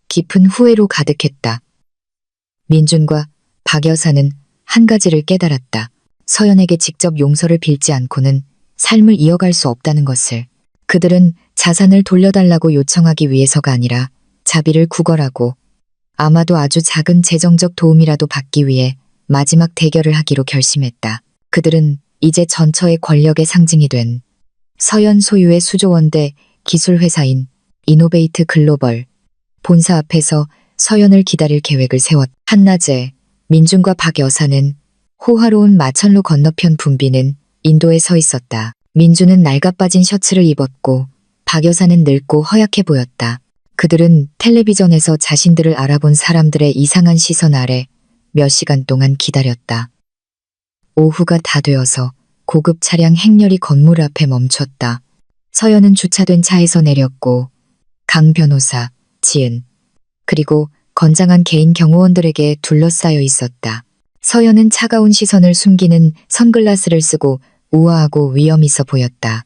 깊은 후회로 가득했다. 민준과 박 여사는 한 가지를 깨달았다. 서연에게 직접 용서를 빌지 않고는 삶을 이어갈 수 없다는 것을. 그들은 자산을 돌려달라고 요청하기 위해서가 아니라 자비를 구걸하고 아마도 아주 작은 재정적 도움이라도 받기 위해 마지막 대결을 하기로 결심했다. 그들은 이제 전처의 권력의 상징이 된 서연 소유의 수조원대 기술회사인 이노베이트 글로벌 본사 앞에서 서연을 기다릴 계획을 세웠다. 한낮에 민준과 박 여사는 호화로운 마천루 건너편 붐비는 인도에 서 있었다. 민준은 낡아빠진 셔츠를 입었고 박 여사는 늙고 허약해 보였다. 그들은 텔레비전에서 자신들을 알아본 사람들의 이상한 시선 아래 몇 시간 동안 기다렸다. 오후가 다 되어서 고급 차량 행렬이 건물 앞에 멈췄다. 서연은 주차된 차에서 내렸고 강 변호사, 지은, 그리고 건장한 개인 경호원들에게 둘러싸여 있었다. 서연은 차가운 시선을 숨기는 선글라스를 쓰고 우아하고 위험 있어 보였다.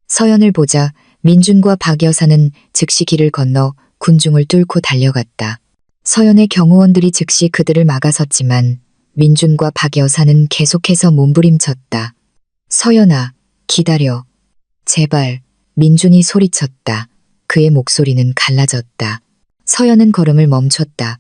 서연을 보자 민준과 박 여사는 즉시 길을 건너 군중을 뚫고 달려갔다. 서연의 경호원들이 즉시 그들을 막아섰지만 민준과 박 여사는 계속해서 몸부림쳤다. 서연아, 기다려. 제발. 민준이 소리쳤다. 그의 목소리는 갈라졌다. 서연은 걸음을 멈췄다.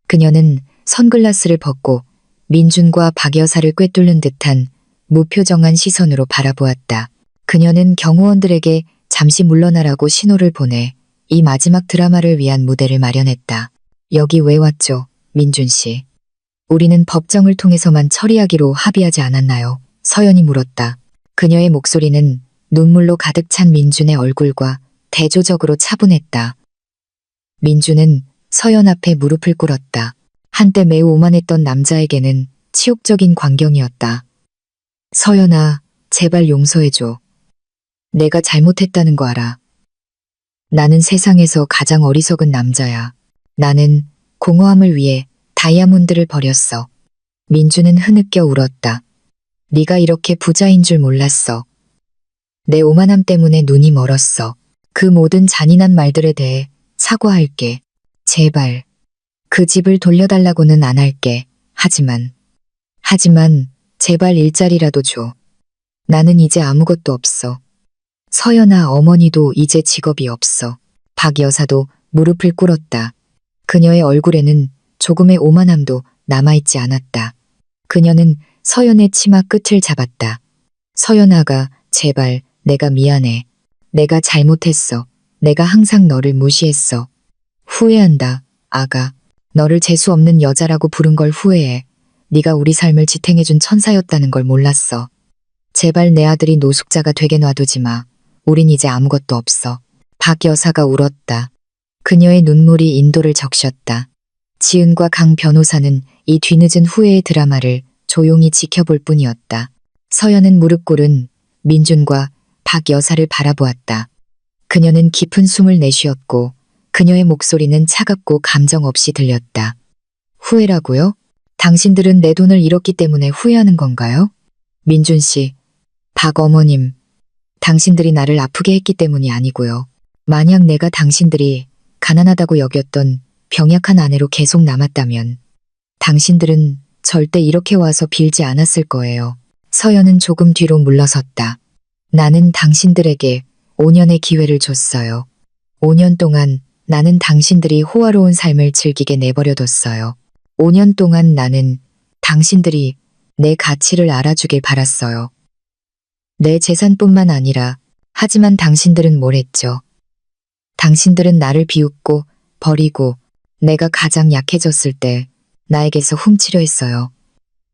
그녀는 선글라스를 벗고 민준과 박 여사를 꿰뚫는 듯한 무표정한 시선으로 바라보았다. 그녀는 경호원들에게 잠시 물러나라고 신호를 보내 이 마지막 드라마를 위한 무대를 마련했다. 여기 왜 왔죠, 민준 씨? 우리는 법정을 통해서만 처리하기로 합의하지 않았나요? 서연이 물었다. 그녀의 목소리는 눈물로 가득 찬 민준의 얼굴과 대조적으로 차분했다. 민준은 서연 앞에 무릎을 꿇었다. 한때 매우 오만했던 남자에게는 치욕적인 광경이었다. 서연아, 제발 용서해줘. 내가 잘못했다는 거 알아. 나는 세상에서 가장 어리석은 남자야. 나는 공허함을 위해 다이아몬드를 버렸어. 민준은 흐느껴 울었다. 네가 이렇게 부자인 줄 몰랐어. 내 오만함 때문에 눈이 멀었어. 그 모든 잔인한 말들에 대해 사과할게. 제발. 그 집을 돌려달라고는 안 할게. 하지만 제발 일자리라도 줘. 나는 이제 아무것도 없어. 서연아, 어머니도 이제 직업이 없어. 박 여사도 무릎을 꿇었다. 그녀의 얼굴에는 조금의 오만함도 남아있지 않았다. 그녀는 서연의 치마 끝을 잡았다. 서연아가 제발, 내가 미안해. 내가 잘못했어. 내가 항상 너를 무시했어. 후회한다, 아가. 너를 재수 없는 여자라고 부른 걸 후회해. 네가 우리 삶을 지탱해준 천사였다는 걸 몰랐어. 제발 내 아들이 노숙자가 되게 놔두지 마. 우린 이제 아무것도 없어. 박 여사가 울었다. 그녀의 눈물이 인도를 적셨다. 지은과 강 변호사는 이 뒤늦은 후회의 드라마를 조용히 지켜볼 뿐이었다. 서연은 무릎 꿇은 민준과 박 여사를 바라보았다. 그녀는 깊은 숨을 내쉬었고 그녀의 목소리는 차갑고 감정 없이 들렸다. 후회라고요? 당신들은 내 돈을 잃었기 때문에 후회하는 건가요? 민준 씨, 박 어머님, 당신들이 나를 아프게 했기 때문이 아니고요. 만약 내가 당신들이 가난하다고 여겼던 병약한 아내로 계속 남았다면 당신들은 절대 이렇게 와서 빌지 않았을 거예요. 서연은 조금 뒤로 물러섰다. 나는 당신들에게 5년의 기회를 줬어요. 5년 동안 나는 당신들이 호화로운 삶을 즐기게 내버려뒀어요. 5년 동안 나는 당신들이 내 가치를 알아주길 바랐어요. 내 재산뿐만 아니라 하지만 당신들은 뭘 했죠? 당신들은 나를 비웃고 버리고 내가 가장 약해졌을 때 나에게서 훔치려 했어요.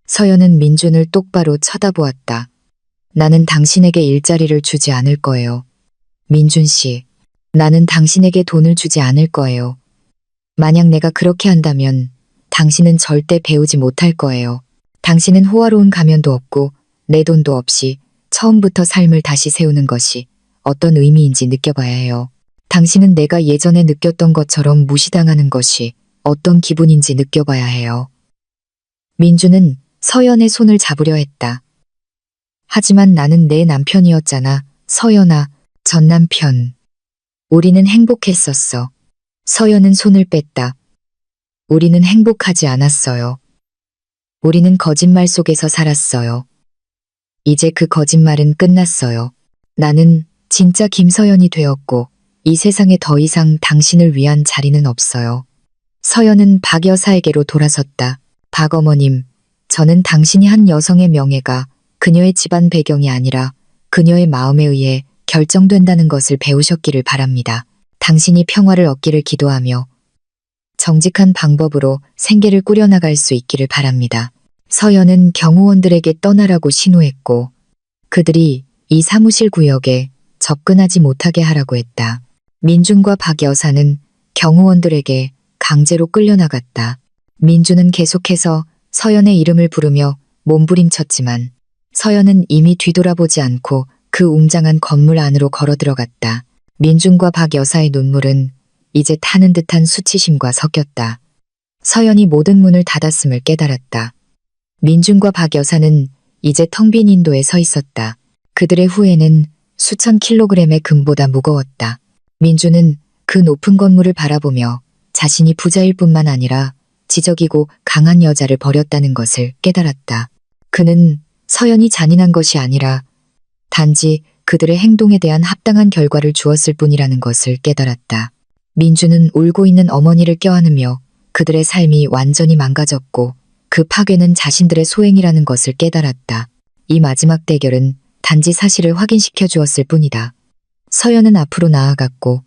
서연은 민준을 똑바로 쳐다보았다. 나는 당신에게 일자리를 주지 않을 거예요. 민준 씨, 나는 당신에게 돈을 주지 않을 거예요. 만약 내가 그렇게 한다면 당신은 절대 배우지 못할 거예요. 당신은 호화로운 가면도 없고 내 돈도 없이 처음부터 삶을 다시 세우는 것이 어떤 의미인지 느껴봐야 해요. 당신은 내가 예전에 느꼈던 것처럼 무시당하는 것이 어떤 기분인지 느껴봐야 해요. 민주는 서연의 손을 잡으려 했다. 하지만 나는 내 남편이었잖아. 서연아, 전 남편. 우리는 행복했었어. 서연은 손을 뺐다. 우리는 행복하지 않았어요. 우리는 거짓말 속에서 살았어요. 이제 그 거짓말은 끝났어요. 나는 진짜 김서연이 되었고 이 세상에 더 이상 당신을 위한 자리는 없어요. 서연은 박 여사에게로 돌아섰다. 박 어머님, 저는 당신이 한 여성의 명예가 그녀의 집안 배경이 아니라 그녀의 마음에 의해 결정된다는 것을 배우셨기를 바랍니다. 당신이 평화를 얻기를 기도하며 정직한 방법으로 생계를 꾸려나갈 수 있기를 바랍니다. 서연은 경호원들에게 떠나라고 신호했고 그들이 이 사무실 구역에 접근하지 못하게 하라고 했다. 민준과 박 여사는 경호원들에게 강제로 끌려나갔다. 민준은 계속해서 서연의 이름을 부르며 몸부림쳤지만 서연은 이미 뒤돌아보지 않고 그 웅장한 건물 안으로 걸어 들어갔다. 민준과 박 여사의 눈물은 이제 타는 듯한 수치심과 섞였다. 서연이 모든 문을 닫았음을 깨달았다. 민준과 박 여사는 이제 텅 빈 인도에 서 있었다. 그들의 후회는 수천 킬로그램의 금보다 무거웠다. 민준은 그 높은 건물을 바라보며 자신이 부자일 뿐만 아니라 지적이고 강한 여자를 버렸다는 것을 깨달았다. 그는 서연이 잔인한 것이 아니라 단지 그들의 행동에 대한 합당한 결과를 주었을 뿐이라는 것을 깨달았다. 민주는 울고 있는 어머니를 껴안으며 그들의 삶이 완전히 망가졌고 그 파괴는 자신들의 소행이라는 것을 깨달았다. 이 마지막 대결은 단지 사실을 확인시켜 주었을 뿐이다. 서연은 앞으로 나아갔고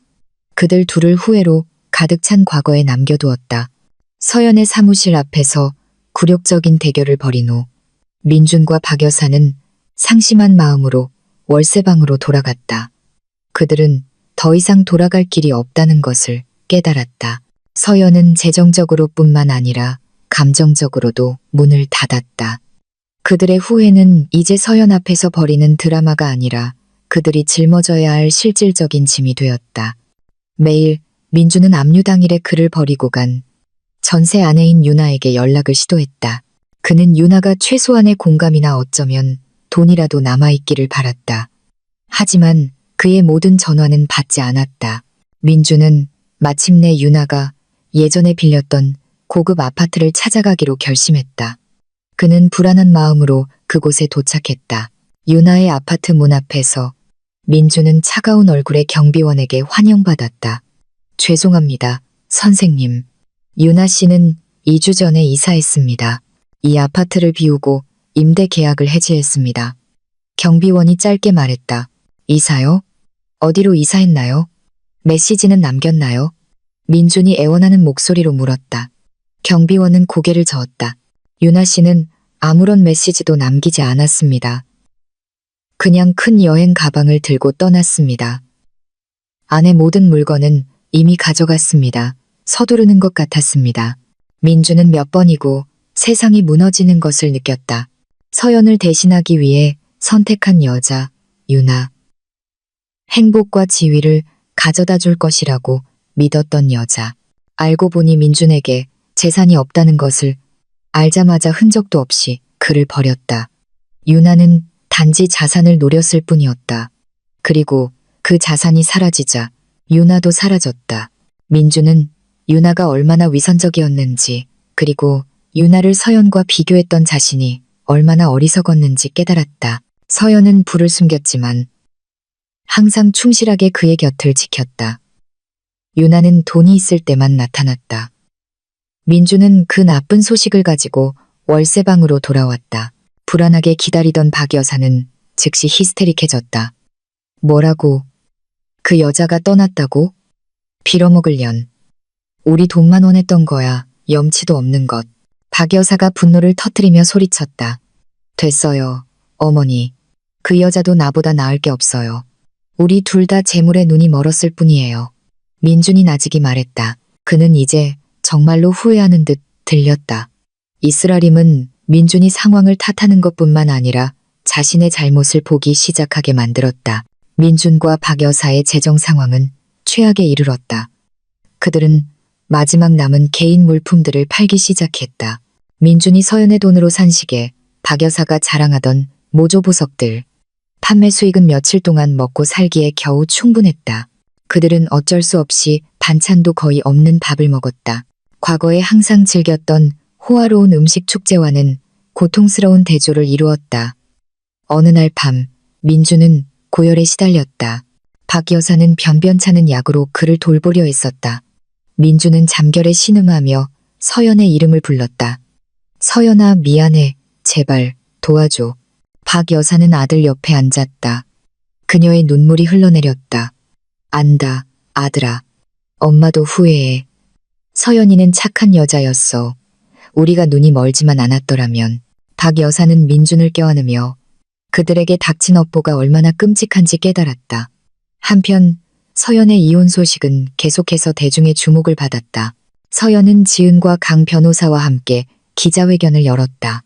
그들 둘을 후회로 가득 찬 과거에 남겨두었다. 서연의 사무실 앞에서 굴욕적인 대결을 벌인 후 민준과 박 여사는 상심한 마음으로 월세방으로 돌아갔다. 그들은 더 이상 돌아갈 길이 없다는 것을 깨달았다. 서연은 재정적으로 뿐만 아니라 감정적으로도 문을 닫았다. 그들의 후회는 이제 서연 앞에서 벌이는 드라마가 아니라 그들이 짊어져야 할 실질적인 짐이 되었다. 매일 민주는 압류 당일에 그를 버리고 간 전세 아내인 유나에게 연락을 시도했다. 그는 유나가 최소한의 공감이나 어쩌면 돈이라도 남아있기를 바랐다. 하지만 그의 모든 전화는 받지 않았다. 민주는 마침내 유나가 예전에 빌렸던 고급 아파트를 찾아가기로 결심했다. 그는 불안한 마음으로 그곳에 도착했다. 유나의 아파트 문 앞에서 민주는 차가운 얼굴의 경비원에게 환영받았다. 죄송합니다, 선생님. 유나 씨는 2주 전에 이사했습니다. 이 아파트를 비우고 임대 계약을 해지했습니다. 경비원이 짧게 말했다. 이사요? 어디로 이사했나요? 메시지는 남겼나요? 민준이 애원하는 목소리로 물었다. 경비원은 고개를 저었다. 유나 씨는 아무런 메시지도 남기지 않았습니다. 그냥 큰 여행 가방을 들고 떠났습니다. 안에 모든 물건은 이미 가져갔습니다. 서두르는 것 같았습니다. 민주는 몇 번이고 세상이 무너지는 것을 느꼈다. 서연을 대신하기 위해 선택한 여자, 유나. 행복과 지위를 가져다 줄 것이라고 믿었던 여자. 알고 보니 민준에게 재산이 없다는 것을 알자마자 흔적도 없이 그를 버렸다. 유나는 단지 자산을 노렸을 뿐이었다. 그리고 그 자산이 사라지자 유나도 사라졌다. 민주는 유나가 얼마나 위선적이었는지 그리고 유나를 서연과 비교했던 자신이 얼마나 어리석었는지 깨달았다. 서연은 불을 숨겼지만 항상 충실하게 그의 곁을 지켰다. 유나는 돈이 있을 때만 나타났다. 민주는 그 나쁜 소식을 가지고 월세방으로 돌아왔다. 불안하게 기다리던 박 여사는 즉시 히스테릭해졌다. 뭐라고? 그 여자가 떠났다고? 빌어먹을 년. 우리 돈만 원했던 거야. 염치도 없는 것. 박 여사가 분노를 터뜨리며 소리쳤다. 됐어요, 어머니. 그 여자도 나보다 나을 게 없어요. 우리 둘 다 재물에 눈이 멀었을 뿐이에요. 민준이 나직이 말했다. 그는 이제 정말로 후회하는 듯 들렸다. 이스라림은 민준이 상황을 탓하는 것뿐만 아니라 자신의 잘못을 보기 시작하게 만들었다. 민준과 박 여사의 재정 상황은 최악에 이르렀다. 그들은 마지막 남은 개인 물품들을 팔기 시작했다. 민준이 서연의 돈으로 산 시계, 박 여사가 자랑하던 모조 보석들. 판매 수익은 며칠 동안 먹고 살기에 겨우 충분했다. 그들은 어쩔 수 없이 반찬도 거의 없는 밥을 먹었다. 과거에 항상 즐겼던 호화로운 음식 축제와는 고통스러운 대조를 이루었다. 어느 날 밤, 민주는 고열에 시달렸다. 박 여사는 변변찮은 약으로 그를 돌보려 했었다. 민주는 잠결에 신음하며 서연의 이름을 불렀다. 서연아, 미안해. 제발 도와줘. 박 여사는 아들 옆에 앉았다. 그녀의 눈물이 흘러내렸다. 안다, 아들아. 엄마도 후회해. 서연이는 착한 여자였어. 우리가 눈이 멀지만 않았더라면. 박 여사는 민준을 껴안으며 그들에게 닥친 업보가 얼마나 끔찍한지 깨달았다. 한편 서연의 이혼 소식은 계속해서 대중의 주목을 받았다. 서연은 지은과 강 변호사와 함께 기자회견을 열었다.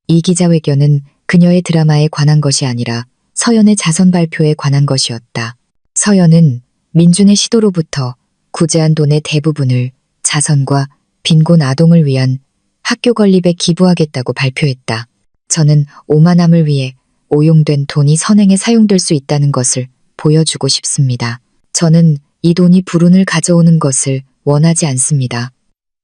이 기자회견은 그녀의 드라마에 관한 것이 아니라 서연의 자선 발표에 관한 것이었다. 서연은 민준의 시도로부터 구제한 돈의 대부분을 자선과 빈곤 아동을 위한 학교 건립에 기부하겠다고 발표했다. 저는 오만함을 위해 오용된 돈이 선행에 사용될 수 있다는 것을 보여주고 싶습니다. 저는 이 돈이 불운을 가져오는 것을 원하지 않습니다.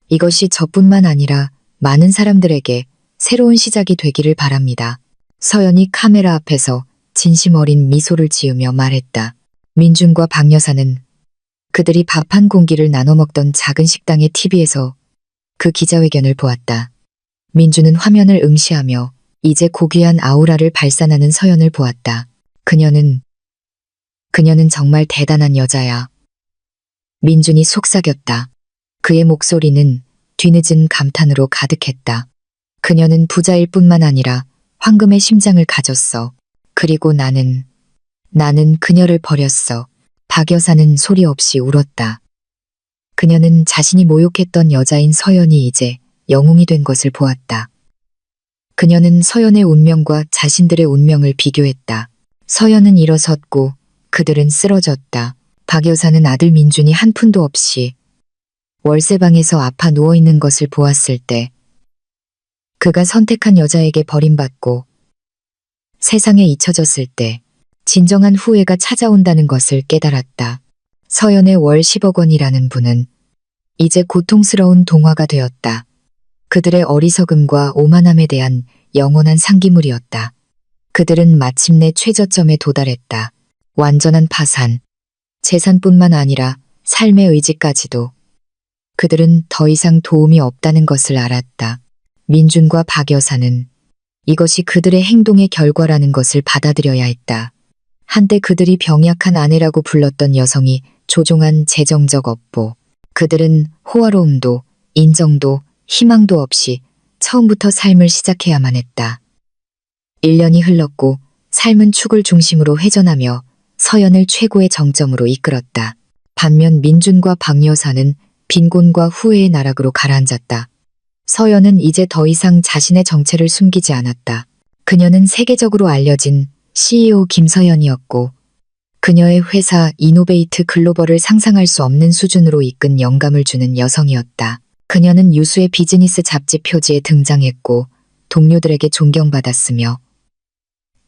이것이 저뿐만 아니라 많은 사람들에게 새로운 시작이 되기를 바랍니다. 서연이 카메라 앞에서 진심 어린 미소를 지으며 말했다. 민준과 박 여사는 그들이 밥 한 공기를 나눠 먹던 작은 식당의 TV에서 그 기자회견을 보았다. 민준은 화면을 응시하며 이제 고귀한 아우라를 발산하는 서연을 보았다. 그녀는 정말 대단한 여자야. 민준이 속삭였다. 그의 목소리는 뒤늦은 감탄으로 가득했다. 그녀는 부자일 뿐만 아니라 황금의 심장을 가졌어. 그리고 나는 그녀를 버렸어. 박 여사는 소리 없이 울었다. 그녀는 자신이 모욕했던 여자인 서연이 이제 영웅이 된 것을 보았다. 그녀는 서연의 운명과 자신들의 운명을 비교했다. 서연은 일어섰고 그들은 쓰러졌다. 박 여사는 아들 민준이 한 푼도 없이 월세방에서 아파 누워있는 것을 보았을 때 그가 선택한 여자에게 버림받고 세상에 잊혀졌을 때 진정한 후회가 찾아온다는 것을 깨달았다. 서연의 월 10억 원이라는 분은 이제 고통스러운 동화가 되었다. 그들의 어리석음과 오만함에 대한 영원한 상기물이었다. 그들은 마침내 최저점에 도달했다. 완전한 파산. 재산뿐만 아니라 삶의 의지까지도. 그들은 더 이상 도움이 없다는 것을 알았다. 민준과 박 여사는 이것이 그들의 행동의 결과라는 것을 받아들여야 했다. 한때 그들이 병약한 아내라고 불렀던 여성이 조종한 재정적 업보. 그들은 호화로움도 인정도 희망도 없이 처음부터 삶을 시작해야만 했다. 1년이 흘렀고 삶은 축을 중심으로 회전하며 서연을 최고의 정점으로 이끌었다. 반면 민준과 박 여사는 빈곤과 후회의 나락으로 가라앉았다. 서연은 이제 더 이상 자신의 정체를 숨기지 않았다. 그녀는 세계적으로 알려진 CEO 김서연이었고 그녀의 회사 이노베이트 글로벌을 상상할 수 없는 수준으로 이끈 영감을 주는 여성이었다. 그녀는 유수의 비즈니스 잡지 표지에 등장했고 동료들에게 존경받았으며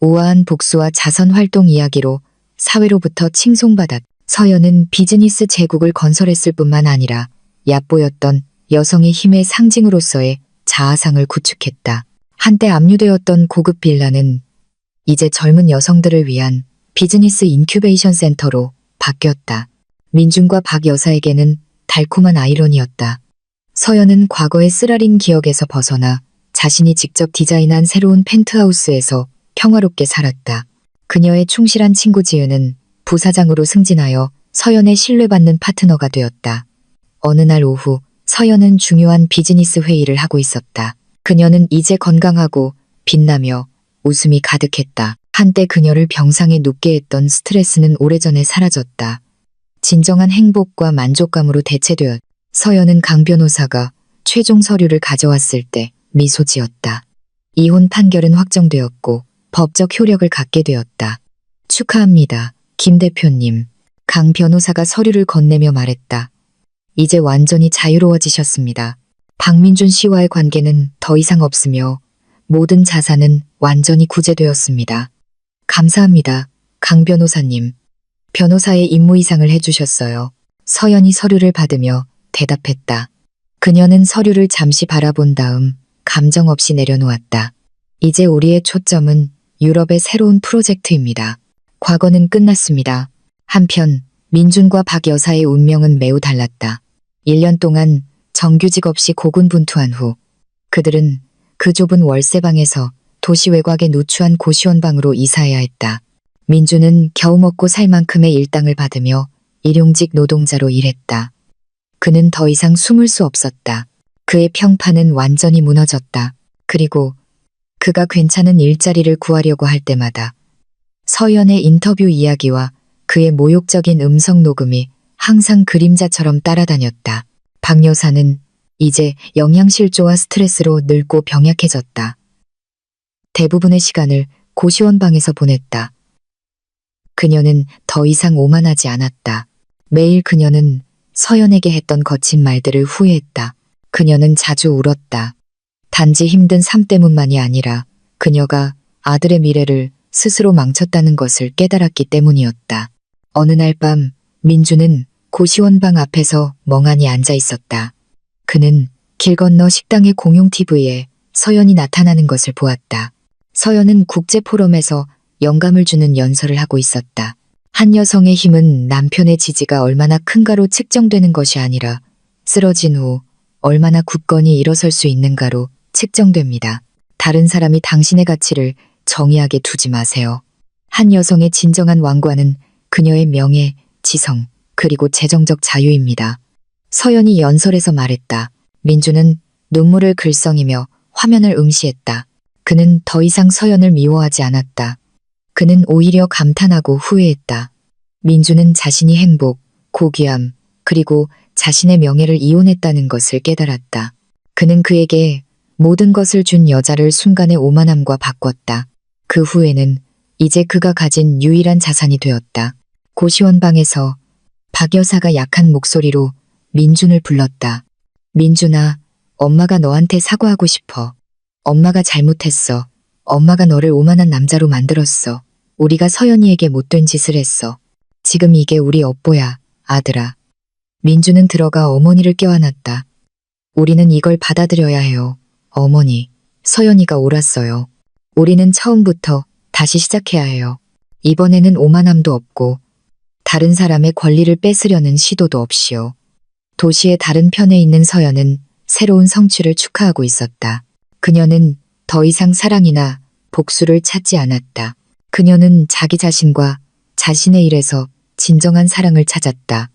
우아한 복수와 자선 활동 이야기로 사회로부터 칭송받았. 서연은 비즈니스 제국을 건설했을 뿐만 아니라 얕보였던 여성의 힘의 상징으로서의 자아상을 구축했다. 한때 압류되었던 고급 빌라는 이제 젊은 여성들을 위한 비즈니스 인큐베이션 센터로 바뀌었다. 민준과 박 여사에게는 달콤한 아이러니였다. 서연은 과거의 쓰라린 기억에서 벗어나 자신이 직접 디자인한 새로운 펜트하우스에서 평화롭게 살았다. 그녀의 충실한 친구 지은은 부사장으로 승진하여 서연의 신뢰받는 파트너가 되었다. 어느 날 오후 서연은 중요한 비즈니스 회의를 하고 있었다. 그녀는 이제 건강하고 빛나며 웃음이 가득했다. 한때 그녀를 병상에 눕게 했던 스트레스는 오래전에 사라졌다. 진정한 행복과 만족감으로 대체되었다. 서연은 강 변호사가 최종 서류를 가져왔을 때 미소 지었다. 이혼 판결은 확정되었고 법적 효력을 갖게 되었다. 축하합니다, 김 대표님. 강 변호사가 서류를 건네며 말했다. 이제 완전히 자유로워지셨습니다. 박민준 씨와의 관계는 더 이상 없으며 모든 자산은 완전히 구제되었습니다. 감사합니다, 강 변호사님. 변호사의 임무 이상을 해주셨어요. 서연이 서류를 받으며 대답했다. 그녀는 서류를 잠시 바라본 다음 감정 없이 내려놓았다. 이제 우리의 초점은 유럽의 새로운 프로젝트입니다. 과거는 끝났습니다. 한편 민준과 박 여사의 운명은 매우 달랐다. 1년 동안 정규직 없이 고군분투한 후 그들은 그 좁은 월세방에서 도시 외곽에 누추한 고시원방으로 이사해야 했다. 민준은 겨우 먹고 살 만큼의 일당을 받으며 일용직 노동자로 일했다. 그는 더 이상 숨을 수 없었다. 그의 평판은 완전히 무너졌다. 그리고 그가 괜찮은 일자리를 구하려고 할 때마다 서연의 인터뷰 이야기와 그의 모욕적인 음성 녹음이 항상 그림자처럼 따라다녔다. 박 여사는 이제 영양실조와 스트레스로 늙고 병약해졌다. 대부분의 시간을 고시원방에서 보냈다. 그녀는 더 이상 오만하지 않았다. 매일 그녀는 서연에게 했던 거친 말들을 후회했다. 그녀는 자주 울었다. 단지 힘든 삶 때문만이 아니라 그녀가 아들의 미래를 스스로 망쳤다는 것을 깨달았기 때문이었다. 어느 날 밤 민주는 고시원방 앞에서 멍하니 앉아 있었다. 그는 길 건너 식당의 공용 TV에 서연이 나타나는 것을 보았다. 서연은 국제포럼에서 영감을 주는 연설을 하고 있었다. 한 여성의 힘은 남편의 지지가 얼마나 큰가로 측정되는 것이 아니라 쓰러진 후 얼마나 굳건히 일어설 수 있는가로 측정됩니다. 다른 사람이 당신의 가치를 정의하게 두지 마세요. 한 여성의 진정한 왕관은 그녀의 명예, 지성, 그리고 재정적 자유입니다. 서연이 연설에서 말했다. 민주는 눈물을 글썽이며 화면을 응시했다. 그는 더 이상 서연을 미워하지 않았다. 그는 오히려 감탄하고 후회했다. 민주는 자신이 행복, 고귀함, 그리고 자신의 명예를 이혼했다는 것을 깨달았다. 그는 그에게 모든 것을 준 여자를 순간의 오만함과 바꿨다. 그 후에는 이제 그가 가진 유일한 자산이 되었다. 고시원방에서 박 여사가 약한 목소리로 민준을 불렀다. 민준아, 엄마가 너한테 사과하고 싶어. 엄마가 잘못했어. 엄마가 너를 오만한 남자로 만들었어. 우리가 서연이에게 못된 짓을 했어. 지금 이게 우리 업보야, 아들아. 민주는 들어가 어머니를 껴안았다. 우리는 이걸 받아들여야 해요. 어머니, 서연이가 옳았어요. 우리는 처음부터 다시 시작해야 해요. 이번에는 오만함도 없고 다른 사람의 권리를 뺏으려는 시도도 없이요. 도시의 다른 편에 있는 서연은 새로운 성취를 축하하고 있었다. 그녀는 더 이상 사랑이나 복수를 찾지 않았다. 그녀는 자기 자신과 자신의 일에서 진정한 사랑을 찾았다.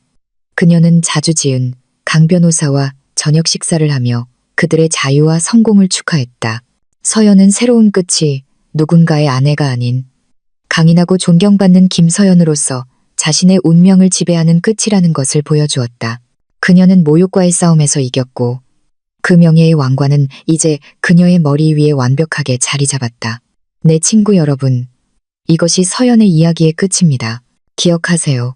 그녀는 자주 지은 강 변호사와 저녁 식사를 하며 그들의 자유와 성공을 축하했다. 서연은 새로운 끝이 누군가의 아내가 아닌 강인하고 존경받는 김서연으로서 자신의 운명을 지배하는 끝이라는 것을 보여주었다. 그녀는 모욕과의 싸움에서 이겼고 그 명예의 왕관은 이제 그녀의 머리 위에 완벽하게 자리 잡았다. 내 친구 여러분, 이것이 서연의 이야기의 끝입니다. 기억하세요.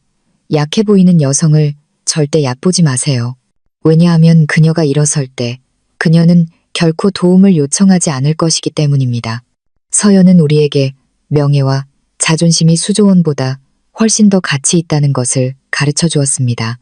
약해 보이는 여성을 절대 얕보지 마세요. 왜냐하면 그녀가 일어설 때 그녀는 결코 도움을 요청하지 않을 것이기 때문입니다. 서연은 우리에게 명예와 자존심이 수조원보다 훨씬 더 가치 있다는 것을 가르쳐 주었습니다.